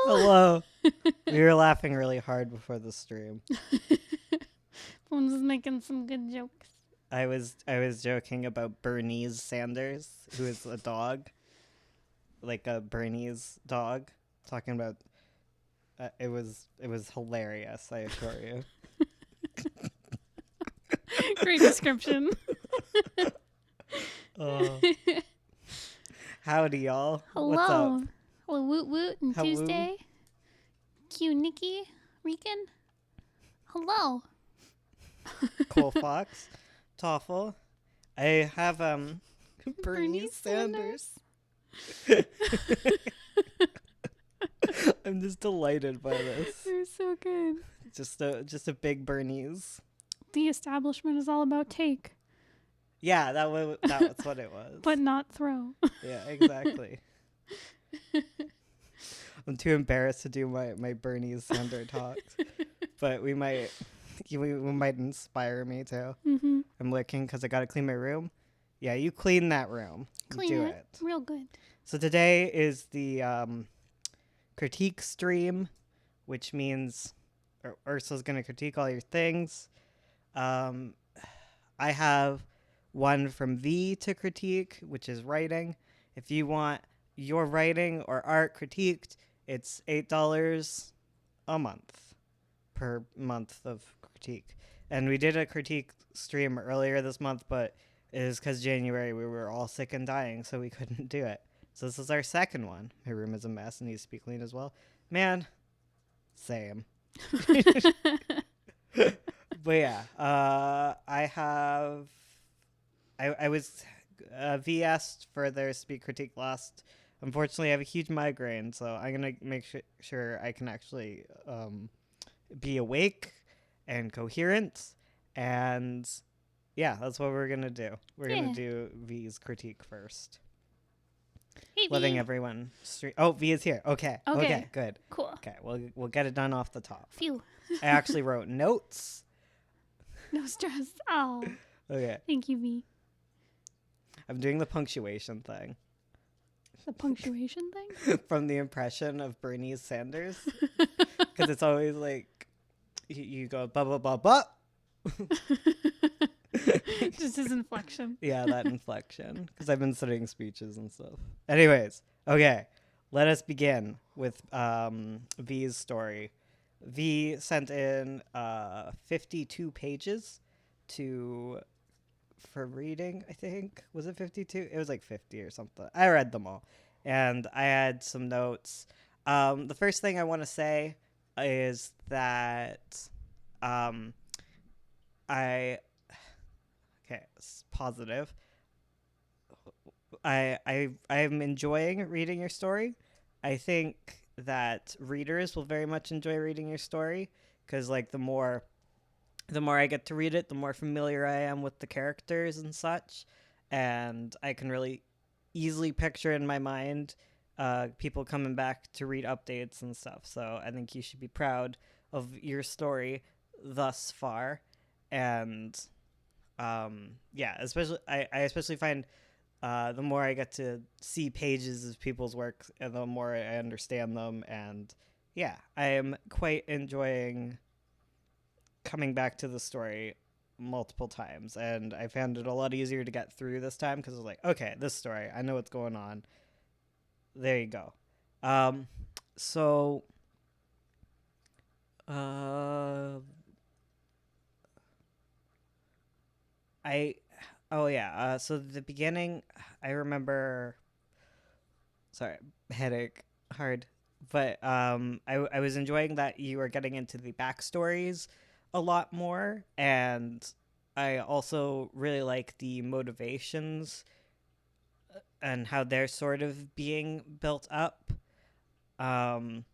Hello. We were laughing really hard before the stream. Bones is making some good jokes. I was joking about Bernese Sanders, who is a dog, like a Bernese dog, talking about. It was hilarious. I assure you. Great description. Howdy, y'all. Hello. What's up? Hello, Woot Woot and Hello. Tuesday. Q Nikki Rican. Hello. Cole Fox, Toffel. I have Bernese Bernice Sanders. I'm just delighted by this. They're so good. Just a big Bernese. The establishment is all about take, Yeah, that was what it was. but not throw. Yeah, exactly. I'm too embarrassed to do my Bernese Sander talks, but we might inspire me too. Mm-hmm. I'm looking because I gotta clean my room. Yeah, you clean that room. Clean do it. Real good. So today is the critique stream, which means Ursula's gonna critique all your things. I have one from V to critique, which is writing. If you want your writing or art critiqued, it's $8 a month per month of critique. And we did a critique stream earlier this month, but it is because January we were all sick and dying, so we couldn't do it. So this is our second one. My room is a mess and needs to be cleaned as well. Man, same. But yeah, I was V asked for their speak critique last. Unfortunately, I have a huge migraine, so I'm gonna make sure I can actually be awake and coherent. And yeah, that's what we're gonna do. We're gonna do V's critique first. Hey, Letting V. everyone stream. Oh, V is here. Okay, good. Cool. Okay, we'll get it done off the top. Phew. I actually wrote notes. No stress. Oh. Okay. Thank you, V. I'm doing the punctuation thing. The punctuation thing? From the impression of Bernese Sanders. Because it's always like, you go, blah, blah, blah, blah. Just his inflection. Yeah, that inflection. Because I've been studying speeches and stuff. Anyways, okay. Let us begin with V's story. V sent in 52 pages for reading, I think. Was it 52? It was like 50 or something. I read them all. And I had some notes. The first thing I want to say is that it's positive. I'm enjoying reading your story. I think that readers will very much enjoy reading your story because like the more I get to read it, the more familiar I am with the characters and such, and I can really easily picture in my mind people coming back to read updates and stuff. So I think you should be proud of your story thus far. And yeah, especially I especially find the more I get to see pages of people's work, the more I understand them. And yeah, I am quite enjoying coming back to the story multiple times. And I found it a lot easier to get through this time because I was like, okay, this story, I know what's going on. There you go. So the beginning, I remember, sorry, headache, hard, but I was enjoying that you were getting into the backstories a lot more, and I also really like the motivations and how they're sort of being built up. Imagine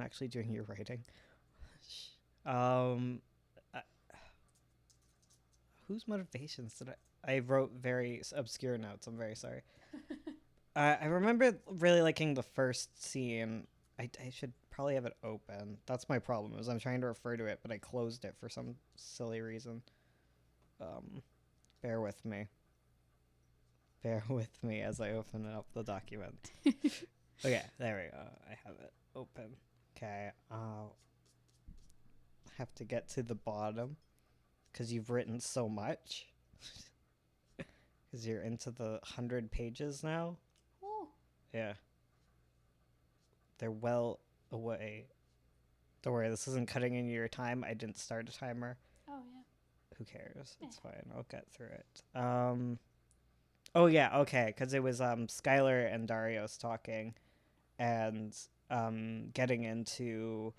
actually doing your writing. Whose motivations did I wrote very obscure notes. I'm very sorry. I remember really liking the first scene. I should probably have it open. That's my problem, is I'm trying to refer to it, but I closed it for some silly reason. Bear with me. Bear with me as I open up the document. Okay, there we go. I have it open. Okay, I'll have to get to the bottom because you've written so much. Because you're into the 100 pages now. Oh, Yeah, they're well away. Don't worry, this isn't cutting into your time. I didn't start a timer. oh yeah. Who cares? Yeah. It's fine. I'll get through it. Oh yeah, okay, because it was Skylar and Darius talking and getting into.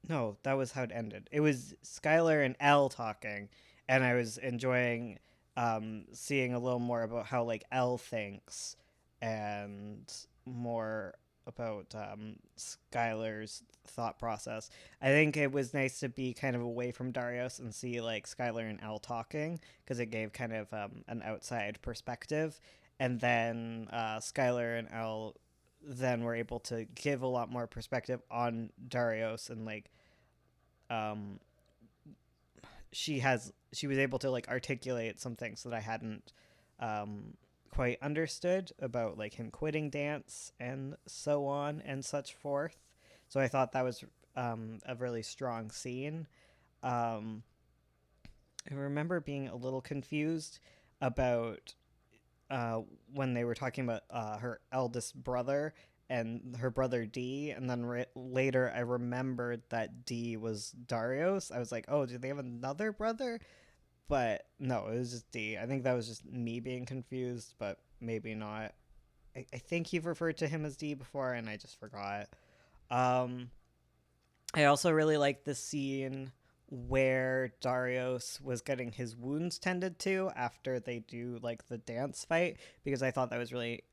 No, that was how it ended. It was Skylar and Elle talking, and I was enjoying seeing a little more about how like Elle thinks, and more about Skylar's thought process. I think it was nice to be kind of away from Darius and see like Skylar and Elle talking because it gave kind of an outside perspective, and then Skylar and Elle then were able to give a lot more perspective on Darius and like um she was able to like articulate some things that I hadn't um quite understood about like him quitting dance and so on and such forth. So I thought that was a really strong scene. um I remember being a little confused about uh, when they were talking about her eldest brother and her brother D, and then later I remembered that D was Darius. I was like, oh, do they have another brother? But no, it was just D. I think that was just me being confused, but maybe not. I think you've referred to him as D before, and I just forgot. Um, I also really like the scene where Darius was getting his wounds tended to after they do like the dance fight because I thought that was really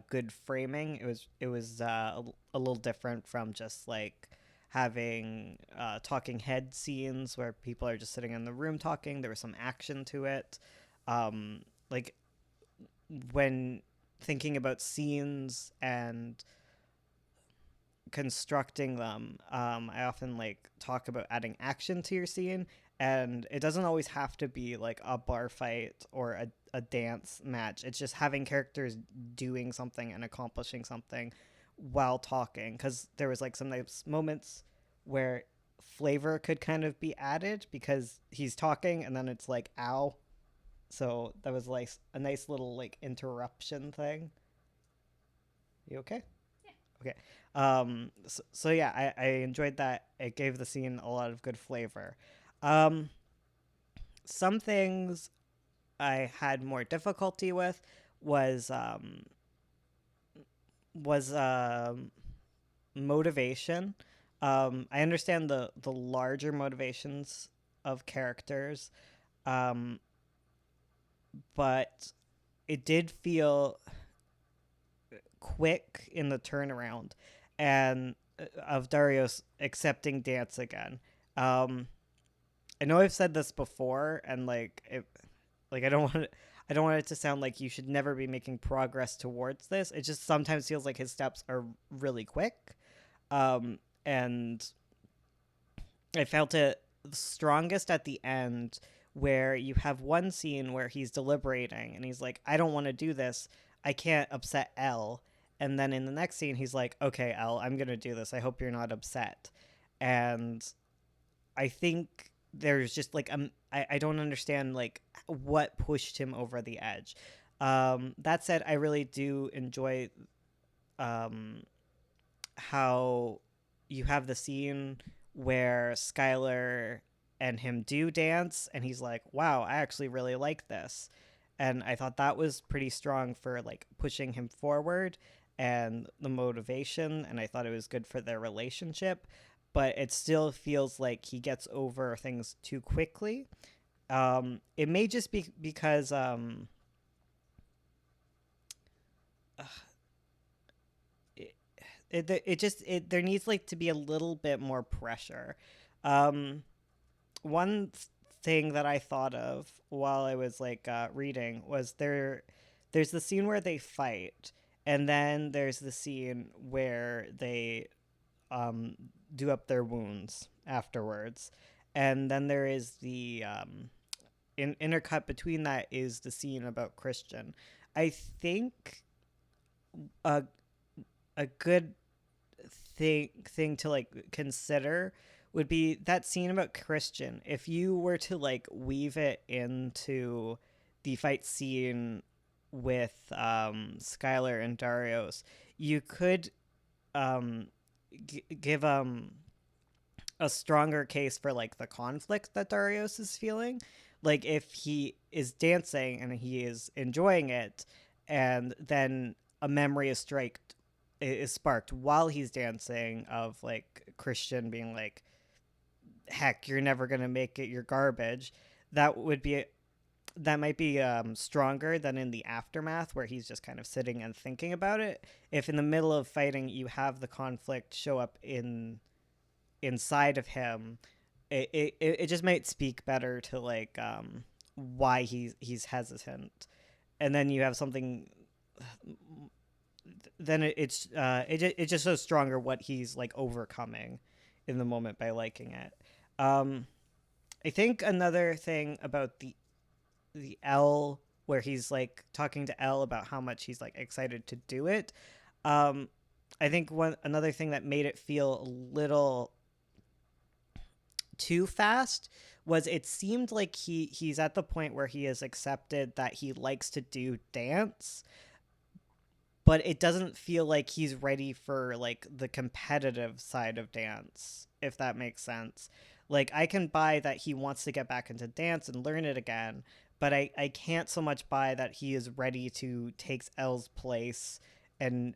good framing. It was a little different from just like having talking head scenes where people are just sitting in the room talking. There was some action to it. Like when thinking about scenes and constructing them, I often like talk about adding action to your scene, and it doesn't always have to be like a bar fight or a dance match. It's just having characters doing something and accomplishing something while talking. Because there was like some nice moments where flavor could kind of be added because he's talking and then it's like ow. So that was like a nice little like interruption thing. You okay? Okay. So yeah, I enjoyed that. It gave the scene a lot of good flavor. Um, some things I had more difficulty with was um, was motivation. I understand the larger motivations of characters, um, but it did feel quick in the turnaround and of Darius accepting dance again. Um, I know I've said this before, and like I don't want it to sound like you should never be making progress towards this. It just sometimes feels like his steps are really quick, and I felt it strongest at the end where you have one scene where he's deliberating and he's like, I don't want to do this. I can't upset Elle. And then in the next scene, he's like, okay, Elle, I'm going to do this. I hope you're not upset. And I think there's just like, I don't understand like what pushed him over the edge. That said, I really do enjoy um, how you have the scene where Skylar and him do dance, and he's like, "Wow, I actually really like this," and I thought that was pretty strong for like pushing him forward and the motivation, and I thought it was good for their relationship. But it still feels like he gets over things too quickly. It may just be because it just there needs like to be a little bit more pressure. Um, one thing that I thought of while I was like reading was there's the scene where they fight, and then there's the scene where they um, do up their wounds afterwards, and then there is the intercut between that is the scene about Christian. I think a a good thing to like consider would be that scene about Christian. If you were to like weave it into the fight scene with Skylar and Darius, you could um give a stronger case for like the conflict that Darius is feeling. Like if he is dancing and he is enjoying it, and then a memory is sparked while he's dancing of like Christian being like, "Heck, you're never gonna make it. You're garbage." That would be that might be stronger than in the aftermath where he's just kind of sitting and thinking about it. If in the middle of fighting you have the conflict show up inside of him, it just might speak better to like why he's hesitant, and then you have something. Then it's just so stronger what he's like overcoming in the moment by liking it. Um, I think another thing about the L where he's like talking to L about how much he's like excited to do it. Um, I think one another thing that made it feel a little too fast was it seemed like he's at the point where he has accepted that he likes to do dance, but it doesn't feel like he's ready for like the competitive side of dance, if that makes sense. Like I can buy that he wants to get back into dance and learn it again, but I can't so much buy that he is ready to take L's place and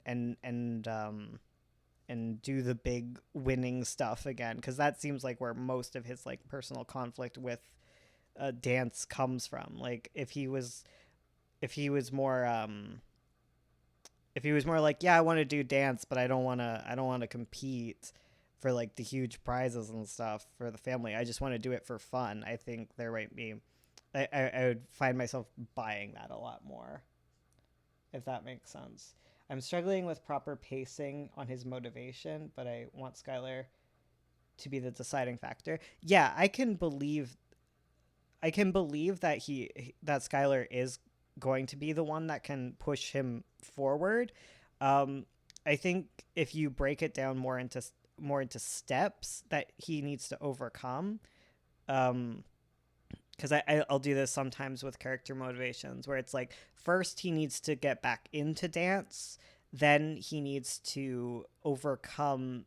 do the big winning stuff again, because that seems like where most of his like personal conflict with dance comes from. Like if he was more if he was more like, yeah, I want to do dance, but I don't want to compete for like the huge prizes and stuff for the family. I just want to do it for fun. I think there might be I would find myself buying that a lot more, if that makes sense. I'm struggling with proper pacing on his motivation, but I want Skylar to be the deciding factor. Yeah, I can believe that that Skylar is going to be the one that can push him forward. Um, I think if you break it down more into steps that he needs to overcome, um, because I'll do this sometimes with character motivations where it's like first he needs to get back into dance, then he needs to overcome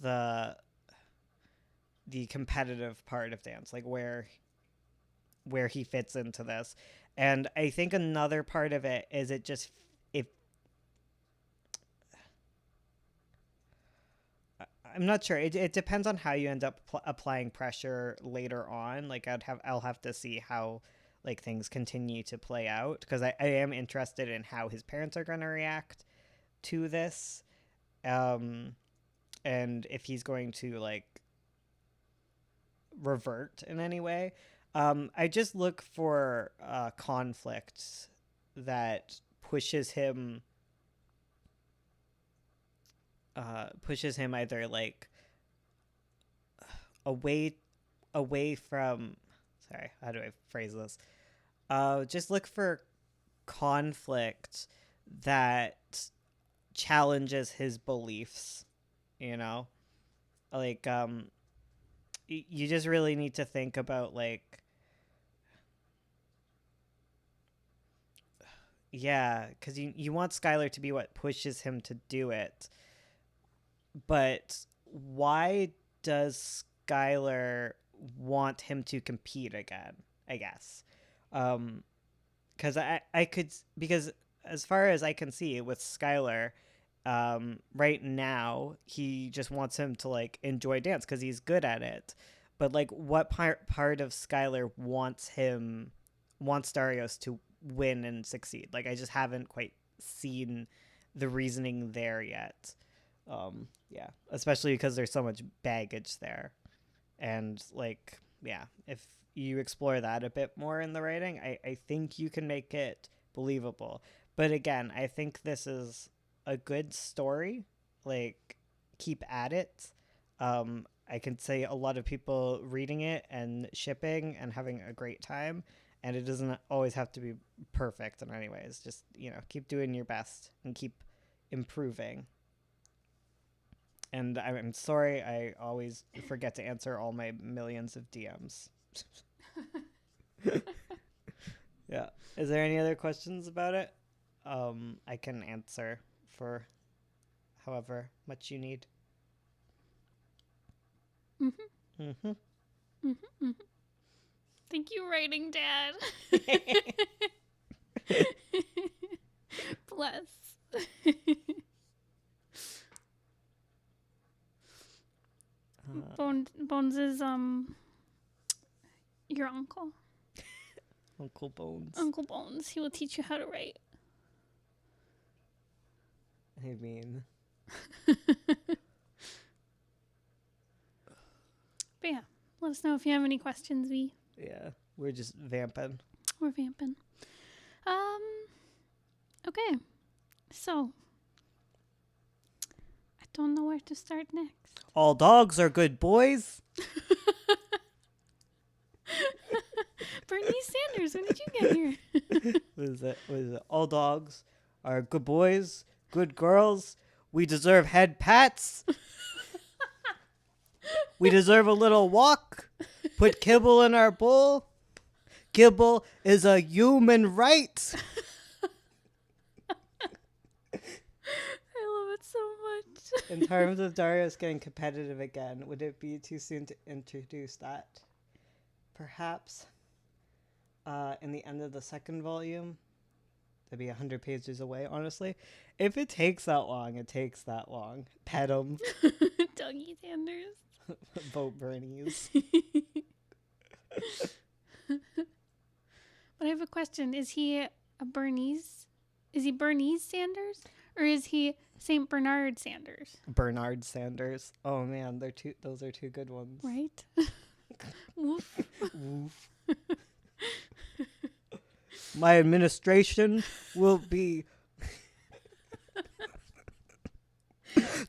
the the competitive part of dance, like where he fits into this. And I think another part of it is if I'm not sure. It depends on how you end up applying pressure later on. Like I'll have to see how like things continue to play out, because I am interested in how his parents are going to react to this, um, and if he's going to like revert in any way. I just look for conflict that pushes him either like away from, sorry, how do I phrase this? Just look for conflict that challenges his beliefs, you know? Like you just really need to think about like, yeah, cuz you want Skylar to be what pushes him to do it. But why does Skylar want him to compete again? I guess. Because I could, because as far as I can see with Skylar, right now he just wants him to like enjoy dance because he's good at it. But like, what part of Skylar wants Darius to win and succeed? Like, I just haven't quite seen the reasoning there yet. Yeah, especially because there's so much baggage there, and like, yeah, if you explore that a bit more in the writing, I think you can make it believable. But again, I think this is a good story. Like, keep at it. I can say a lot of people reading it and shipping and having a great time, And it doesn't always have to be perfect in any ways. Just, keep doing your best and keep improving. And I'm sorry, I always forget to answer all my millions of DMs. Yeah. Is there any other questions about it? I can answer for however much you need. Mm-hmm. Mm-hmm. Mm-hmm. Mm-hmm. Thank you, writing dad. Bless. Bones is your uncle. Uncle Bones. Uncle Bones. He will teach you how to write. I mean, But yeah, let us know if you have any questions. yeah, we're just vamping. We're vamping. Okay. So I don't know where to start next. All dogs are good boys. Bernie Sanders, when did you get here? What is it? All dogs are good boys, good girls. We deserve head pats. We deserve a little walk. Put kibble in our bowl. Kibble is a human right. I love it so much. In terms of Darius getting competitive again, would it be too soon to introduce that? Perhaps in the end of the second volume. That'd be 100 pages away, honestly. If it takes that long, it takes that long. Pet him. Dougie Sanders. Vote Bernie's. But I have a question. Is he a Bernice? Is he Bernice Sanders? Or is he St. Bernard Sanders? Bernard Sanders. Oh man, those are two good ones. Right? Woof. Woof. My administration will be...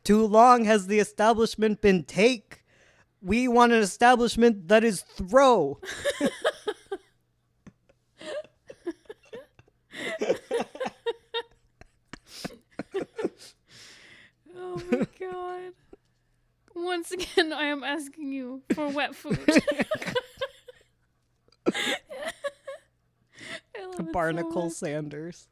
Too long has the establishment been take. We want an establishment that is throw. Oh my god. Once again, I am asking you for wet food. I love Barnacle it so Sanders.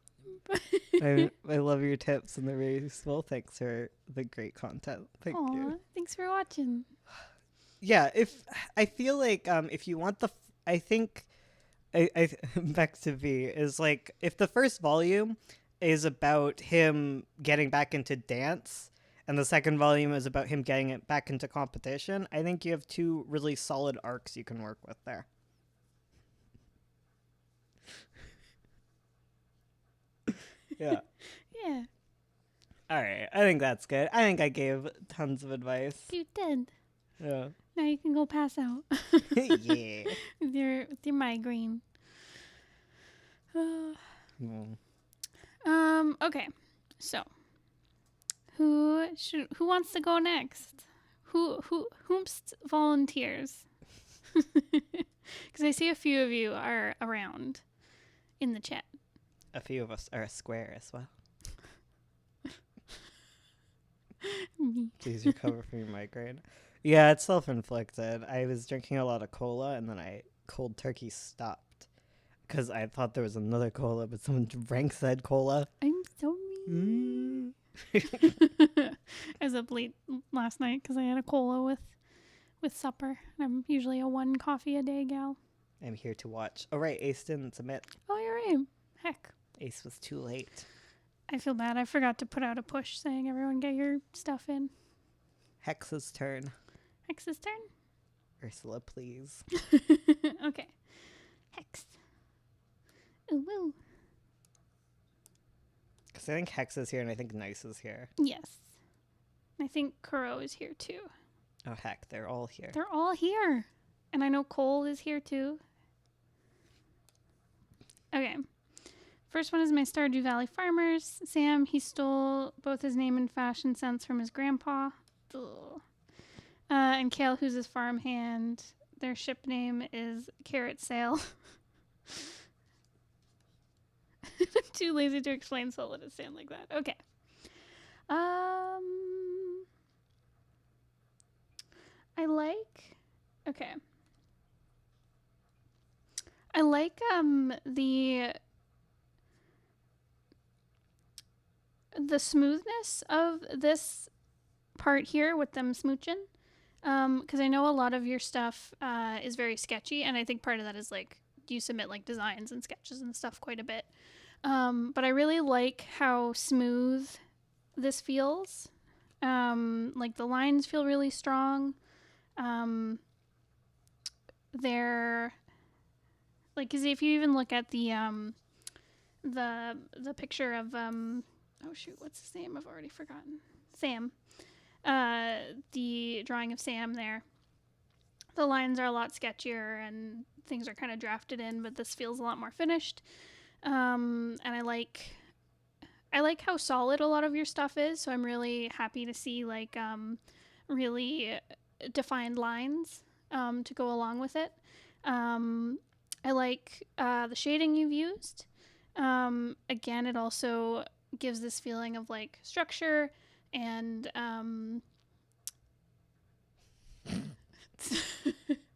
much. I love your tips and they're very useful. Thanks for the great content. Thank you. Thanks for watching. Yeah, I feel like if you want I think I back to V is like if the first volume is about him getting back into dance and the second volume is about him getting it back into competition, I think you have two really solid arcs you can work with there. Yeah. Yeah, All right. I think that's good. I think I gave tons of advice. you did. Yeah. Now you can go pass out Yeah. with your migraine. Mm. Okay. So, who wants to go next? Whomst volunteers? Because I see a few of you are around in the chat. A few of us are a square as well. Me. Please recover from your migraine. Yeah, it's self-inflicted. I was drinking a lot of cola and then I cold turkey stopped because I thought there was another cola, but someone drank said cola. I'm so mean. I was up late last night because I had a cola with supper. I'm usually a 1 coffee a day gal. I'm here to watch. Oh, right. Ace didn't submit. Oh, you're right. Heck. Ace was too late. I feel bad. I forgot to put out a push saying everyone get your stuff in. Hex's turn. Hex's turn? Ursula, please. Okay. Hex. Ooh, woo. Because I think Hex is here and I think Nice is here. Yes. I think Curro is here too. Oh, heck. They're all here. They're all here. And I know Cole is here too. Okay. First one is my Stardew Valley Farmers. Sam, he stole both his name and fashion sense from his grandpa. Ugh. And Kale, who's his farmhand. Their ship name is Carrot Sail. Too lazy to explain, so I'll let it stand like that. Okay. I like. Okay. I like the smoothness of this part here with them smooching. Because I know a lot of your stuff is very sketchy, and I think part of that is like you submit like designs and sketches and stuff quite a bit. But I really like how smooth this feels. Like the lines feel really strong. They're like, cause if you even look at the picture of oh shoot, what's his name? I've already forgotten. Sam. The drawing of Sam there. The lines are a lot sketchier and things are kind of drafted in, but this feels a lot more finished. And I like how solid a lot of your stuff is, so I'm really happy to see like really defined lines to go along with it. I like the shading you've used. Again, it also gives this feeling of like structure and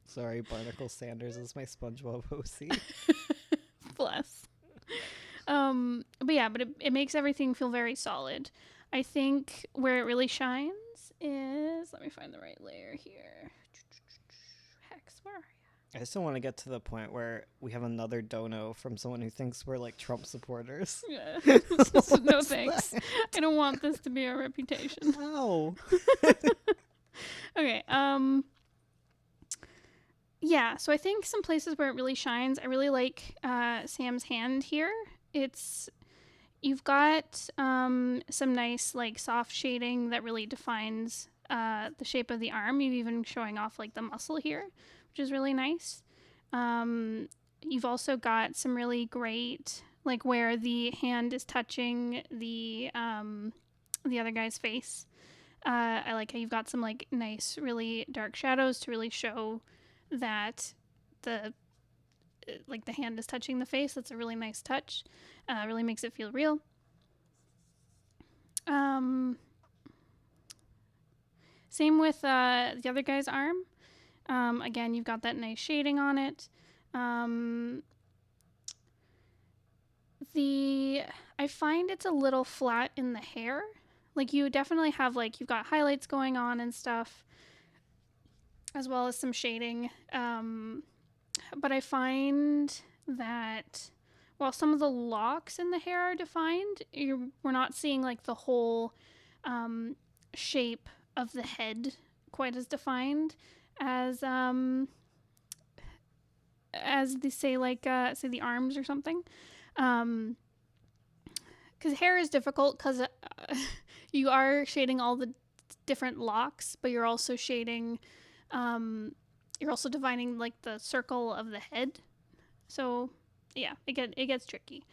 Sorry, Barnacle Sanders is my SpongeBob OC. bless. But yeah, but it makes everything feel very solid. I think where it really shines is, let me find the right layer here. Hex, where are you? I just don't want to get to the point where we have another dono from someone who thinks we're like Trump supporters. Yeah. No thanks. I don't want this to be our reputation. No. Okay. Yeah, so I think some places where it really shines, I really like Sam's hand here. You've got some nice like soft shading that really defines the shape of the arm. You've even showing off like the muscle here, which is really nice. You've also got some really great like where the hand is touching the other guy's face. I like how you've got some like nice, really dark shadows to really show that the hand is touching the face. That's a really nice touch. Really makes it feel real. Same with the other guy's arm. Again, you've got that nice shading on it. I find it's a little flat in the hair. Like you definitely have like you've got highlights going on and stuff, as well as some shading. But I find that while some of the locks in the hair are defined, we're not seeing like the whole shape of the head quite as defined as they say like say the arms or something. Because hair is difficult because you are shading all the different locks, but you're also shading you're also defining like the circle of the head. So yeah, it gets tricky.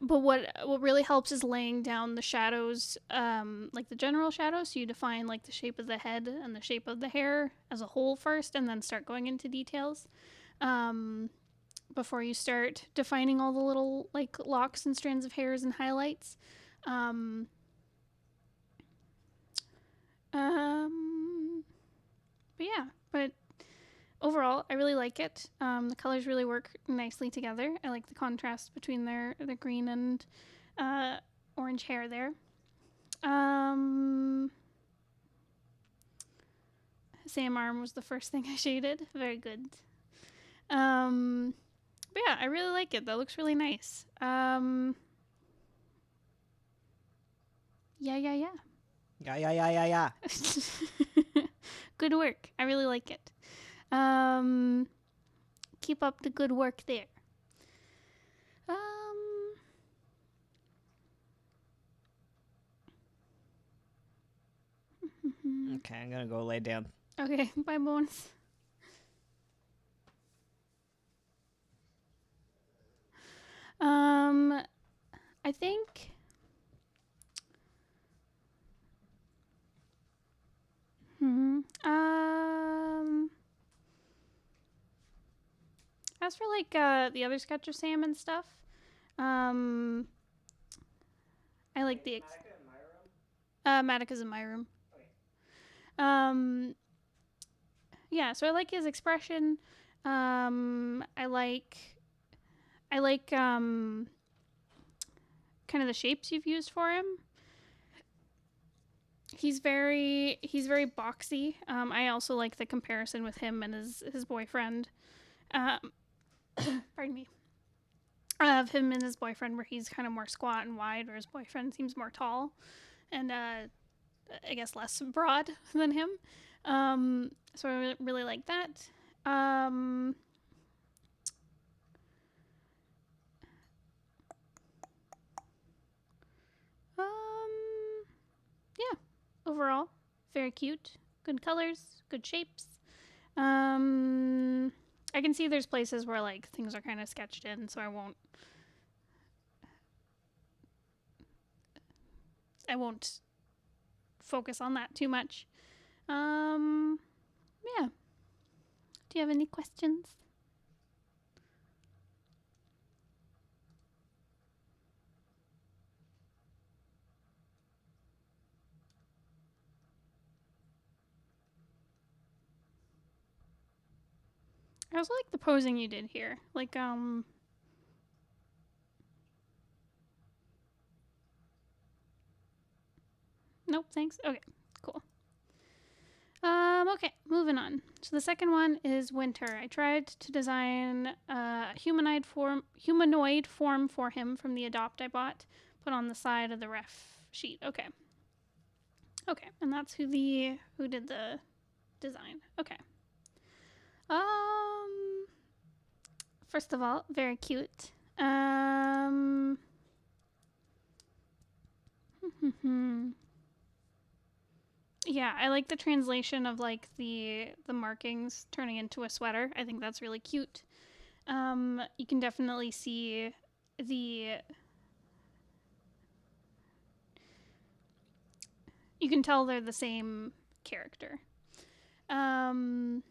But what really helps is laying down the shadows, like the general shadows. So you define like the shape of the head and the shape of the hair as a whole first, and then start going into details before you start defining all the little like locks and strands of hairs and highlights. But yeah, but overall, I really like it. The colors really work nicely together. I like the contrast between the green and orange hair there. Sam arm was the first thing I shaded. Very good. But yeah, I really like it. That looks really nice. Yeah. Yeah. Good work. I really like it. Keep up the good work there. Okay, I'm gonna go lay down. Okay, bye, Bones. I think As for like the other sketch of Sam and stuff, um, I like the Matica's in my room. Um, yeah, so I like his expression. I like kind of the shapes you've used for him. He's very boxy. I also like the comparison with him and his boyfriend. Um, pardon me. Of him and his boyfriend, where he's kind of more squat and wide, where his boyfriend seems more tall and I guess less broad than him. So I really like that. Um, um, yeah, overall, very cute. Good colors, good shapes. I can see there's places where like things are kind of sketched in, so I won't focus on that too much. Um, yeah. Do you have any questions? I also like the posing you did here. Like, nope, thanks. Okay, cool. Okay, moving on. So the second one is winter. I tried to design a humanoid form for him from the adopt I bought, put on the side of the ref sheet. Okay. Okay, and that's who did the design. Okay. Um First of all, very cute. Yeah, I like the translation of like the markings turning into a sweater. I think that's really cute. You can definitely see the you can tell they're the same character. Um,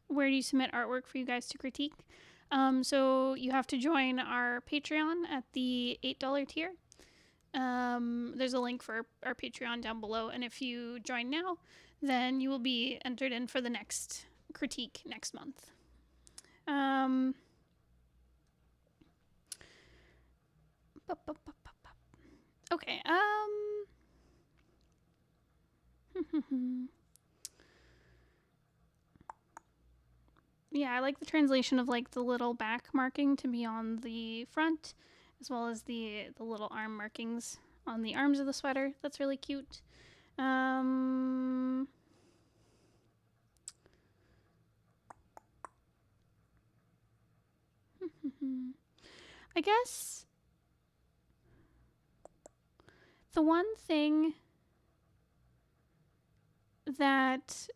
where do you submit artwork for you guys to critique? So you have to join our Patreon at the $8 tier. There's a link for our Patreon down below, and if you join now, then you will be entered in for the next critique next month. Okay. Yeah, I like the translation of like the little back marking to be on the front, as well as the little arm markings on the arms of the sweater. That's really cute. I guess the one thing that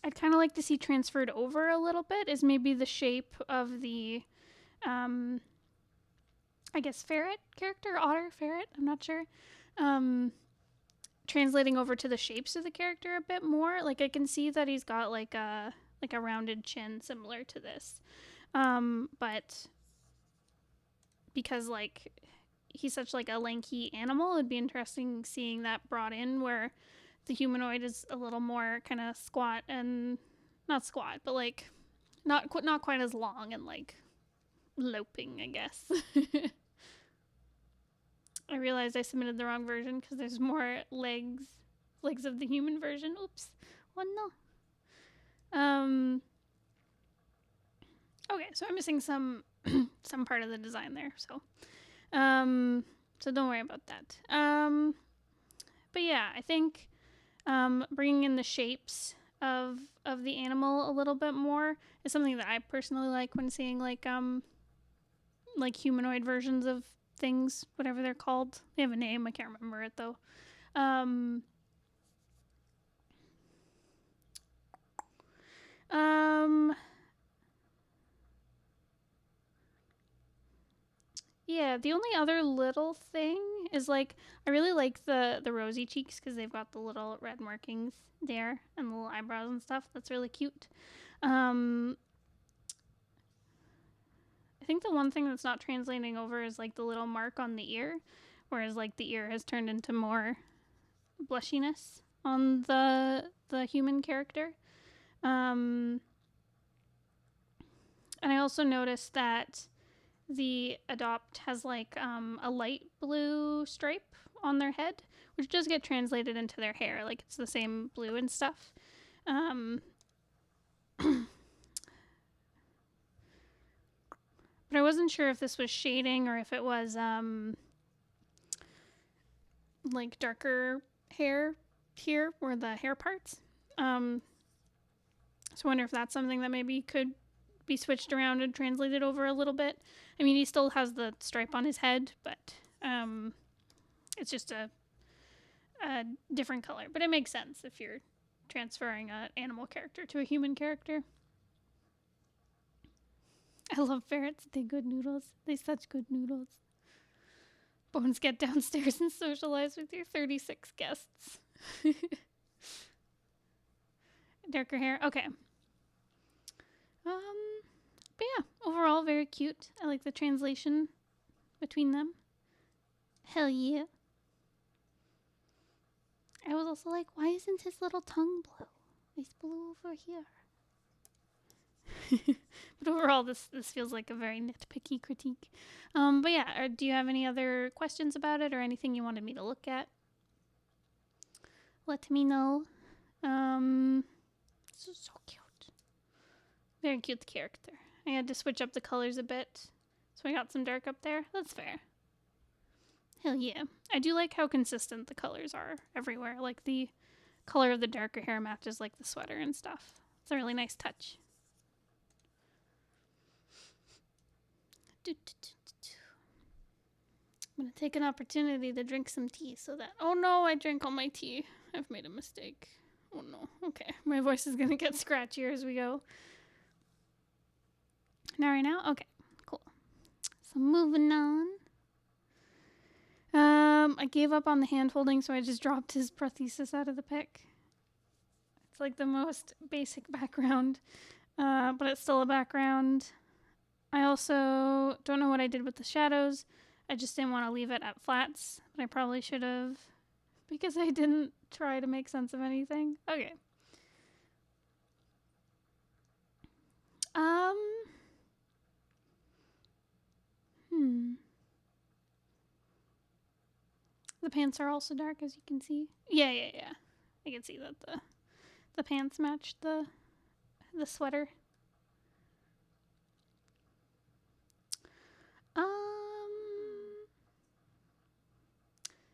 I'd kind of like to see transferred over a little bit is maybe the shape of the, I guess, ferret character, otter, ferret, I'm not sure. Translating over to the shapes of the character a bit more. Like I can see that he's got like a rounded chin similar to this. But because like he's such like a lanky animal, it'd be interesting seeing that brought in where the humanoid is a little more kind of squat and not squat, but like not quite as long and like loping, I guess. I realized I submitted the wrong version because there's more legs of the human version. Oops. Oh no. Okay, so I'm missing some some part of the design there. So don't worry about that. But yeah, I think bringing in the shapes of the animal a little bit more is something that I personally like when seeing like humanoid versions of things, whatever they're called. They have a name. I can't remember it though. Um, yeah, the only other little thing is like I really like the rosy cheeks because they've got the little red markings there and the little eyebrows and stuff. That's really cute. I think the one thing that's not translating over is like the little mark on the ear, whereas like the ear has turned into more blushiness on the human character. And I also noticed that the adopt has like a light blue stripe on their head, which does get translated into their hair. Like it's the same blue and stuff. But I wasn't sure if this was shading or if it was like darker hair here where the hair parts. So I wonder if that's something that maybe could be switched around and translated over a little bit. I mean, he still has the stripe on his head, but it's just a different color. But it makes sense if you're transferring an animal character to a human character. I love ferrets. They good noodles. They such good noodles. Bones, get downstairs and socialize with your 36 guests. Darker hair. Okay. But yeah, overall very cute. I like the translation between them. Hell yeah. I was also like, why isn't his little tongue blue? It's blue over here. But overall, this feels like a very nitpicky critique. But yeah, do you have any other questions about it or anything you wanted me to look at? Let me know. This is so cute. Very cute character. I had to switch up the colors a bit, so I got some dark up there. That's fair. Hell yeah. I do like how consistent the colors are everywhere. Like the color of the darker hair matches like the sweater and stuff. It's a really nice touch. I'm gonna take an opportunity to drink some tea so that... Oh no, I drank all my tea. I've made a mistake. Oh no. Okay, my voice is gonna get scratchier as we go. Now right now? Okay, cool. So moving on. I gave up on the hand holding, so I just dropped his prosthesis out of the pic. It's like the most basic background, but it's still a background. I also don't know what I did with the shadows. I just didn't want to leave it at flats, but I probably should have because I didn't try to make sense of anything. Okay. The pants are also dark, as you can see. Yeah. I can see that the pants match the sweater.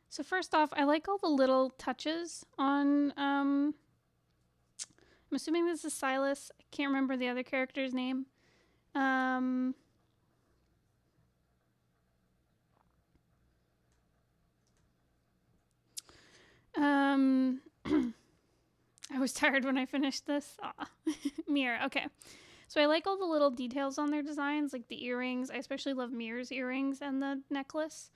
So first off, I like all the little touches on, I'm assuming this is Silas. I can't remember the other character's name. I was tired when I finished this. Mirror, okay. So I like all the little details on their designs, like the earrings. I especially love Mirror's earrings and the necklace.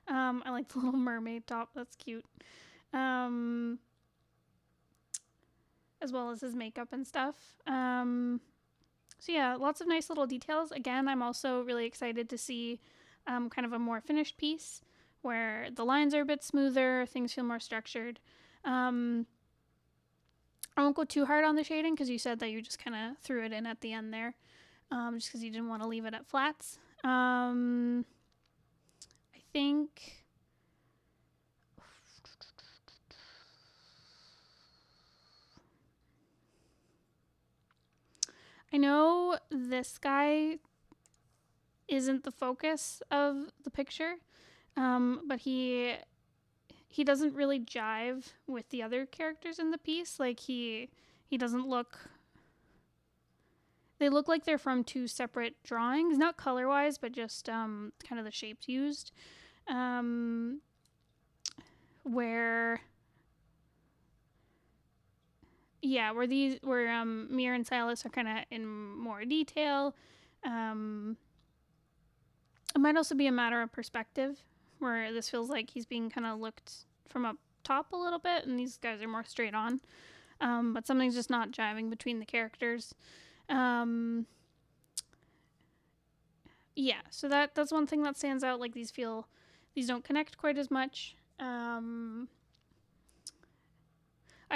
I like the little mermaid top. That's cute. As well as his makeup and stuff. So yeah, lots of nice little details. Again, I'm also really excited to see kind of a more finished piece where the lines are a bit smoother, things feel more structured. I won't go too hard on the shading because you said that you just kind of threw it in at the end there, just because you didn't want to leave it at flats. I think I know this guy isn't the focus of the picture, but he doesn't really jive with the other characters in the piece. Like he doesn't look... They look like they're from two separate drawings, not color-wise, but just kind of the shapes used. Where Mir and Silas are kind of in more detail. It might also be a matter of perspective where this feels like he's being kind of looked from up top a little bit, and these guys are more straight on. But something's just not jiving between the characters. Yeah, so that's one thing that stands out. Like these don't connect quite as much. I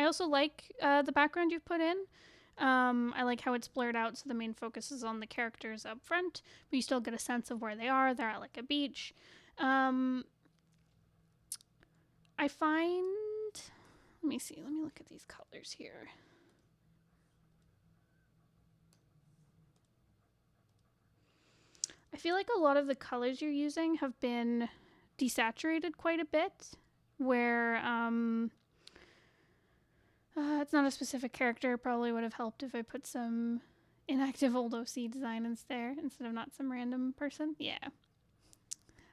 also like the background you've put in. I like how it's blurred out, so the main focus is on the characters up front, but you still get a sense of where they are. They're at like a beach. I find. Let me see. Let me look at these colors here. I feel like a lot of the colors you're using have been desaturated quite a bit, where it's not a specific character. Probably would have helped if I put some inactive old OC design instead of not some random person. Yeah.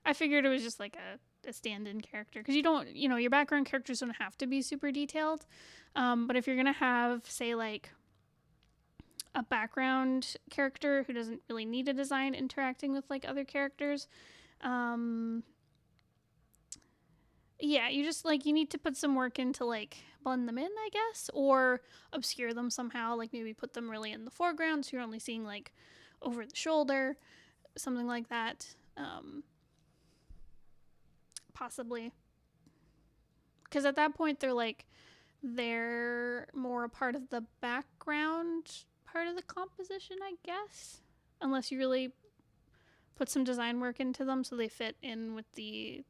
I figured it was just like a stand-in character, because your background characters don't have to be super detailed. But if you're going to have, say, like a background character who doesn't really need a design interacting with like other characters, yeah, you need to put some work into like blend them in, I guess, or obscure them somehow, like maybe put them really in the foreground so you're only seeing like over the shoulder, something like that. Possibly, because at that point they're more a part of the background part of the composition, I guess, unless you really put some design work into them so they fit in with the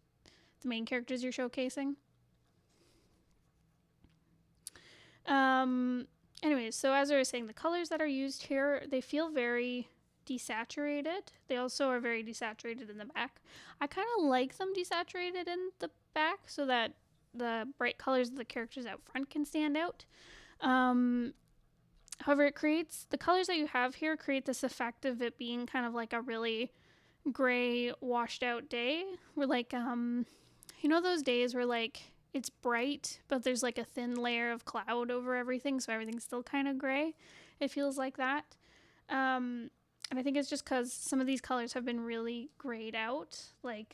main characters you're showcasing. Anyways, so as I was saying, the colors that are used here, they feel very desaturated. They also are very desaturated in the back. I kind of like them desaturated in the back so that the bright colors of the characters out front can stand out. However, the colors that you have here create this effect of it being kind of like a really gray, washed out day. Where like, those days where like it's bright, but there's like a thin layer of cloud over everything, so everything's still kind of gray. It feels like that. And I think it's just because some of these colors have been really grayed out. Like,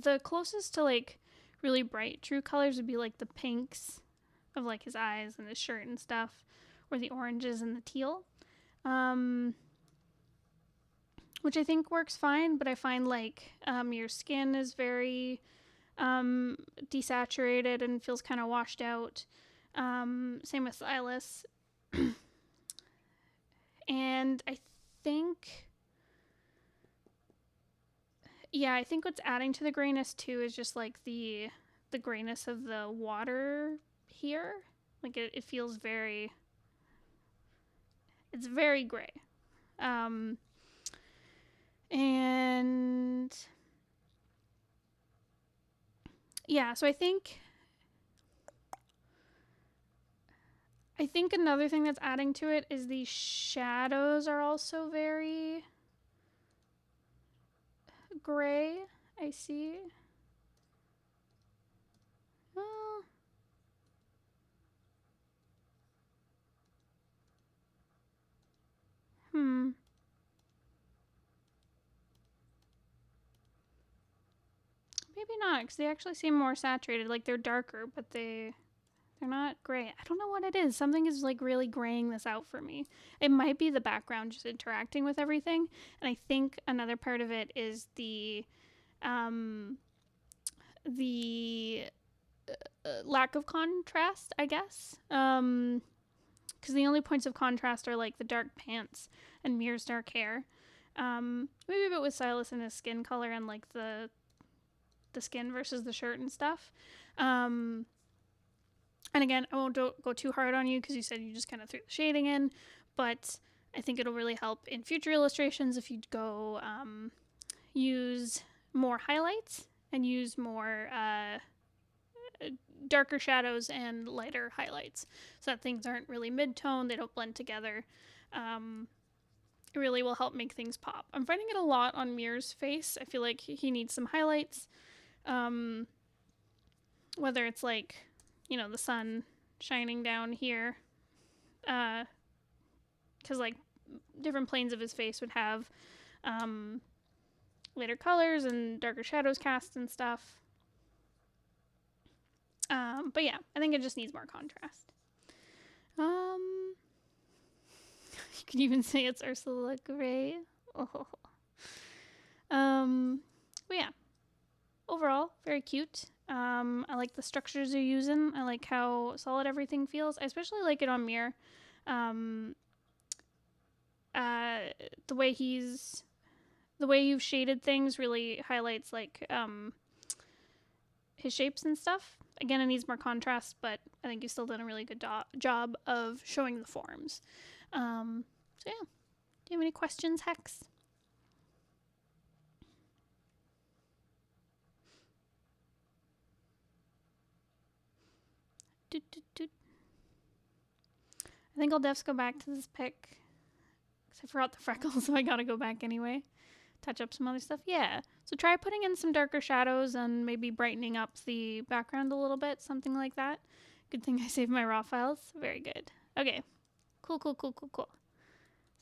the closest to like really bright true colors would be like the pinks of like his eyes and his shirt and stuff, or the oranges and the teal, which I think works fine. But I find like your skin is very desaturated and feels kind of washed out. Same with Silas. And I think what's adding to the grayness too is just like the grayness of the water here. Like it feels it's very gray. And yeah, so I think another thing that's adding to it is the shadows are also very gray. I see. Well, maybe not, because they actually seem more saturated. Like they're darker, but they're not gray. I don't know what it is. Something is like really graying this out for me. It might be the background just interacting with everything. And I think another part of it is the lack of contrast, I guess. Because the only points of contrast are like the dark pants and Mir's dark hair. Maybe a bit with Silas and his skin color and like the skin versus the shirt and stuff. And again, I won't go too hard on you because you said you just kind of threw the shading in, but I think it'll really help in future illustrations if you go use more highlights and use more darker shadows and lighter highlights, so that things aren't really mid-tone, they don't blend together. It really will help make things pop. I'm finding it a lot on Mir's face. I feel like he needs some highlights. Whether it's like, the sun shining down here, because like different planes of his face would have lighter colors and darker shadows cast and stuff. But yeah, I think it just needs more contrast. You can even say it's Ursula Grey. Oh. But yeah, overall, very cute. I like the structures you're using. I like how solid everything feels. I especially like it on Mir. The way you've shaded things really highlights like his shapes and stuff. Again, it needs more contrast, but I think you've still done a really good job of showing the forms. So yeah, do you have any questions, Hex? Doot, doot, doot. I think I'll just go back to this pic. Because I forgot the freckles, so I gotta go back anyway. Touch up some other stuff. Yeah. So try putting in some darker shadows and maybe brightening up the background a little bit. Something like that. Good thing I saved my raw files. Very good. Okay. Cool. So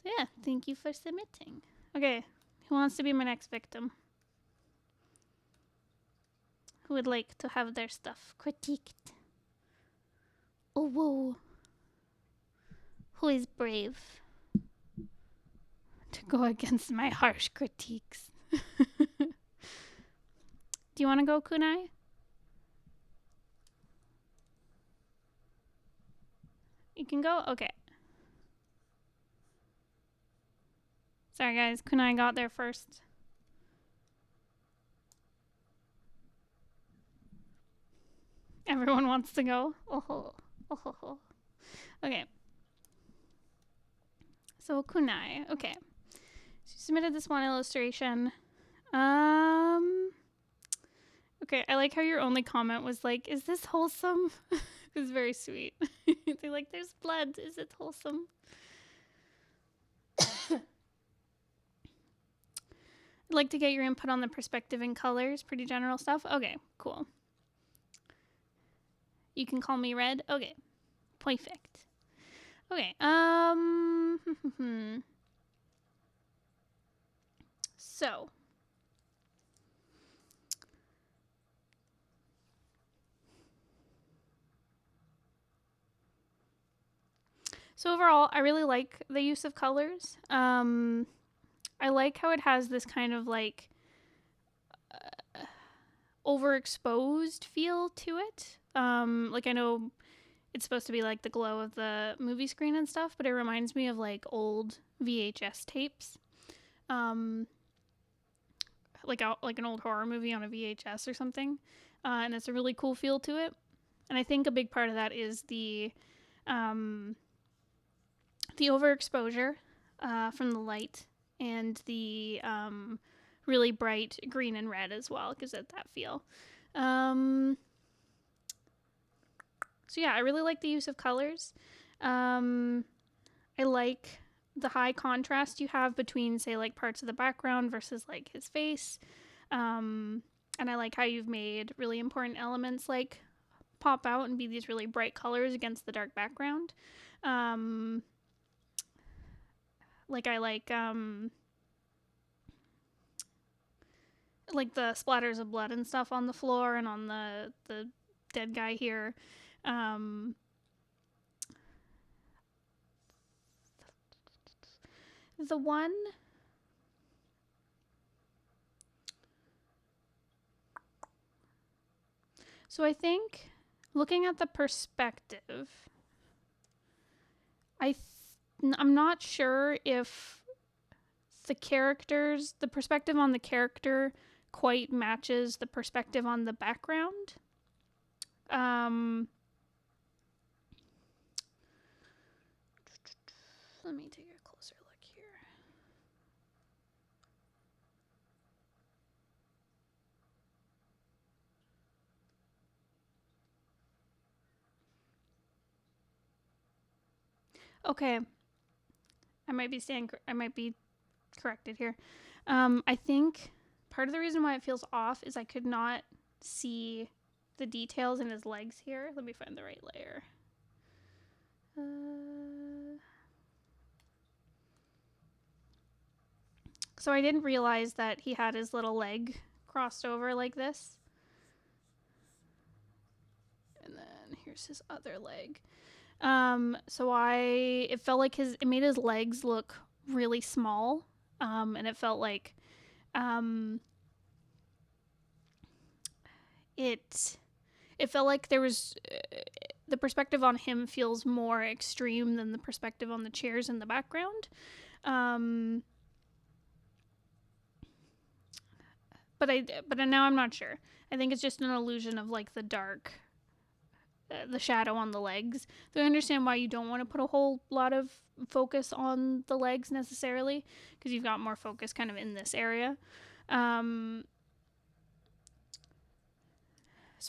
yeah, thank you for submitting. Okay. Who wants to be my next victim? Who would like to have their stuff critiqued? Oh, whoa. Who is brave to go against my harsh critiques? Do you want to go, Kunai? You can go? Okay. Sorry, guys. Kunai got there first. Everyone wants to go? Oh. Okay. So, Kunai. Okay. So you submitted this one illustration. Okay, I like how your only comment was like, is this wholesome? It was very sweet. They're like, there's blood. Is it wholesome? I'd like to get your input on the perspective and colors. Pretty general stuff. Okay, cool. You can call me Red. Okay, perfect. Okay, so. So overall, I really like the use of colors. I like how it has this kind of like overexposed feel to it. Like I know it's supposed to be like the glow of the movie screen and stuff, but it reminds me of like old VHS tapes. Like an old horror movie on a VHS or something. And it's a really cool feel to it. And I think a big part of that is the overexposure from the light and the really bright green and red as well. It gives it that feel. So yeah, I really like the use of colors. I like the high contrast you have between, say, like parts of the background versus like his face. And I like how you've made really important elements like pop out and be these really bright colors against the dark background. Like I like the splatters of blood and stuff on the floor and on the dead guy here. The one So I think looking at the perspective, I'm not sure if the perspective on the character quite matches the perspective on the background. Let me take a closer look here. Okay. I might be corrected here. I think part of the reason why it feels off is I could not see the details in his legs here. Let me find the right layer. Because So I didn't realize that he had his little leg crossed over like this. And then here's his other leg. It felt like it made his legs look really small. And it felt like, it felt like there was, the perspective on him feels more extreme than the perspective on the chairs in the background. But now I'm not sure. I think it's just an illusion of like the dark, the shadow on the legs. So I understand why you don't want to put a whole lot of focus on the legs necessarily, because you've got more focus kind of in this area. So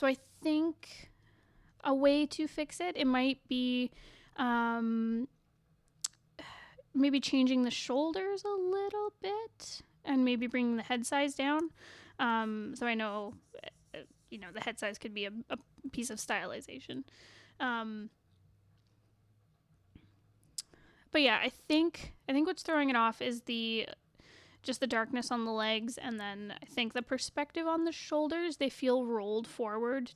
I think a way to fix it might be, maybe changing the shoulders a little bit and maybe bringing the head size down. So I know, the head size could be a piece of stylization. But yeah, I think what's throwing it off is just the darkness on the legs, and then I think the perspective on the shoulders, they feel rolled forward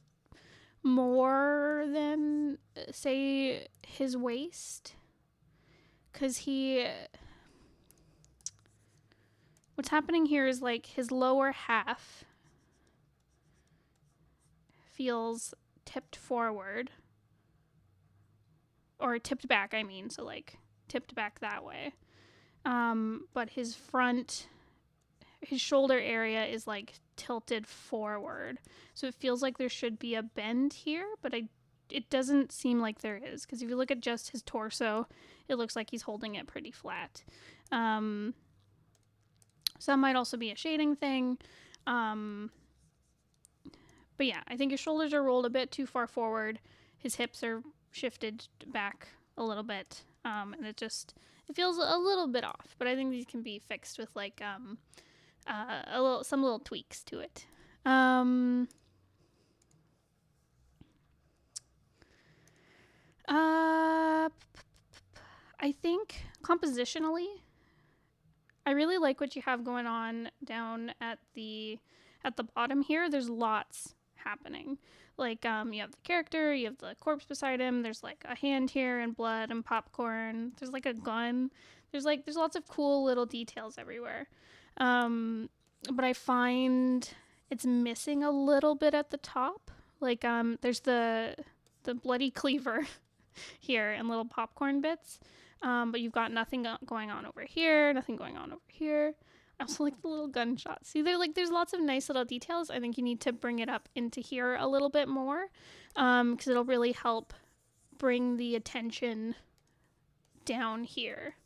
more than, say, his waist. Because what's happening here is like his lower half feels tipped forward, or tipped back, I mean, so like tipped back that way. But his shoulder area is like tilted forward. So it feels like there should be a bend here, but it doesn't seem like there is, because if you look at just his torso, it looks like he's holding it pretty flat. So that might also be a shading thing. But yeah, I think his shoulders are rolled a bit too far forward. His hips are shifted back a little bit. And it feels a little bit off, but I think these can be fixed with like, some little tweaks to it. I think compositionally, I really like what you have going on down at the bottom here. There's lots happening. Like, you have the character, you have the corpse beside him, there's like a hand here and blood and popcorn, there's like a gun, there's lots of cool little details everywhere. But I find it's missing a little bit at the top. Like, there's the bloody cleaver here and little popcorn bits. But you've got nothing going on over here, nothing going on over here. I also like the little gunshots. See, there's lots of nice little details. I think you need to bring it up into here a little bit more, because it'll really help bring the attention down here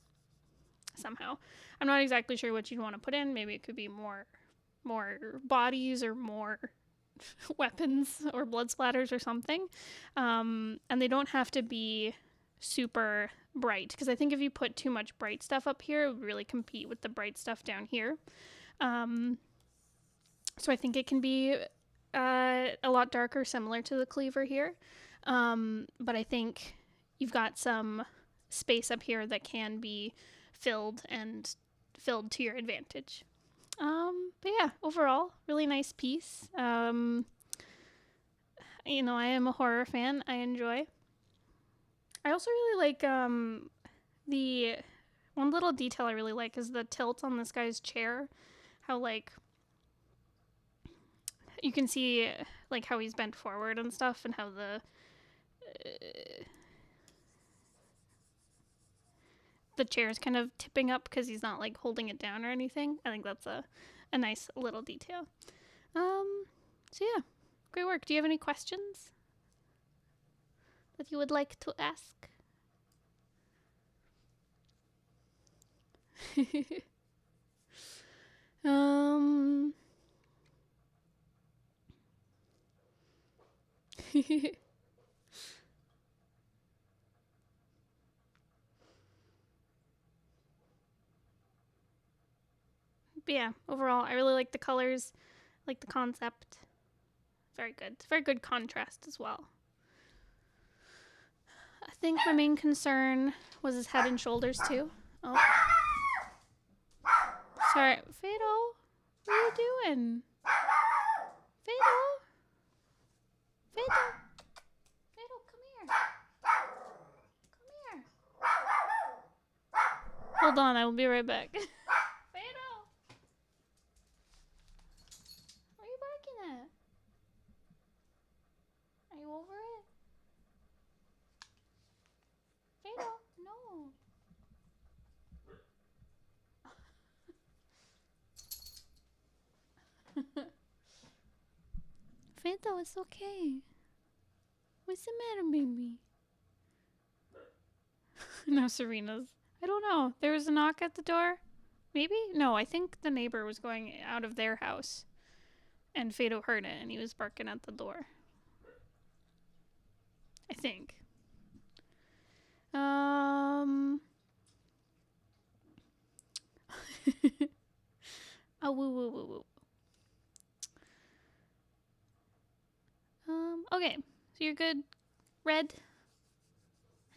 somehow. I'm not exactly sure what you'd want to put in. Maybe it could be more bodies or more weapons or blood splatters or something. And they don't have to be super bright, because I think if you put too much bright stuff up here, it would really compete with the bright stuff down here. So I think it can be a lot darker, similar to the cleaver here. But I think you've got some space up here that can be filled to your advantage. But yeah, overall, really nice piece. I am a horror fan. I enjoy. I also really like, the one little detail I really like is the tilt on this guy's chair. How, like, you can see, like, how he's bent forward and stuff, and how the chair's kind of tipping up because he's not, like, holding it down or anything. I think that's a nice little detail. So yeah, great work. Do you have any questions that you would like to ask? But yeah, overall, I really like the colors, like the concept. Very good. It's very good contrast as well. I think my main concern was his head and shoulders too. Oh. Sorry, Fatal. What are you doing? Fatal. Fatal. Fatal, come here. Come here. Hold on, I will be right back. Fatal. What are you barking at? Are you over it? Fatal, no. Fatal, it's okay. What's the matter, baby? No, Serena's. I don't know. There was a knock at the door. Maybe? No, I think the neighbor was going out of their house. And Fado heard it and he was barking at the door. I think. Oh, woo, woo, woo, woo. Okay. So you're good? Red?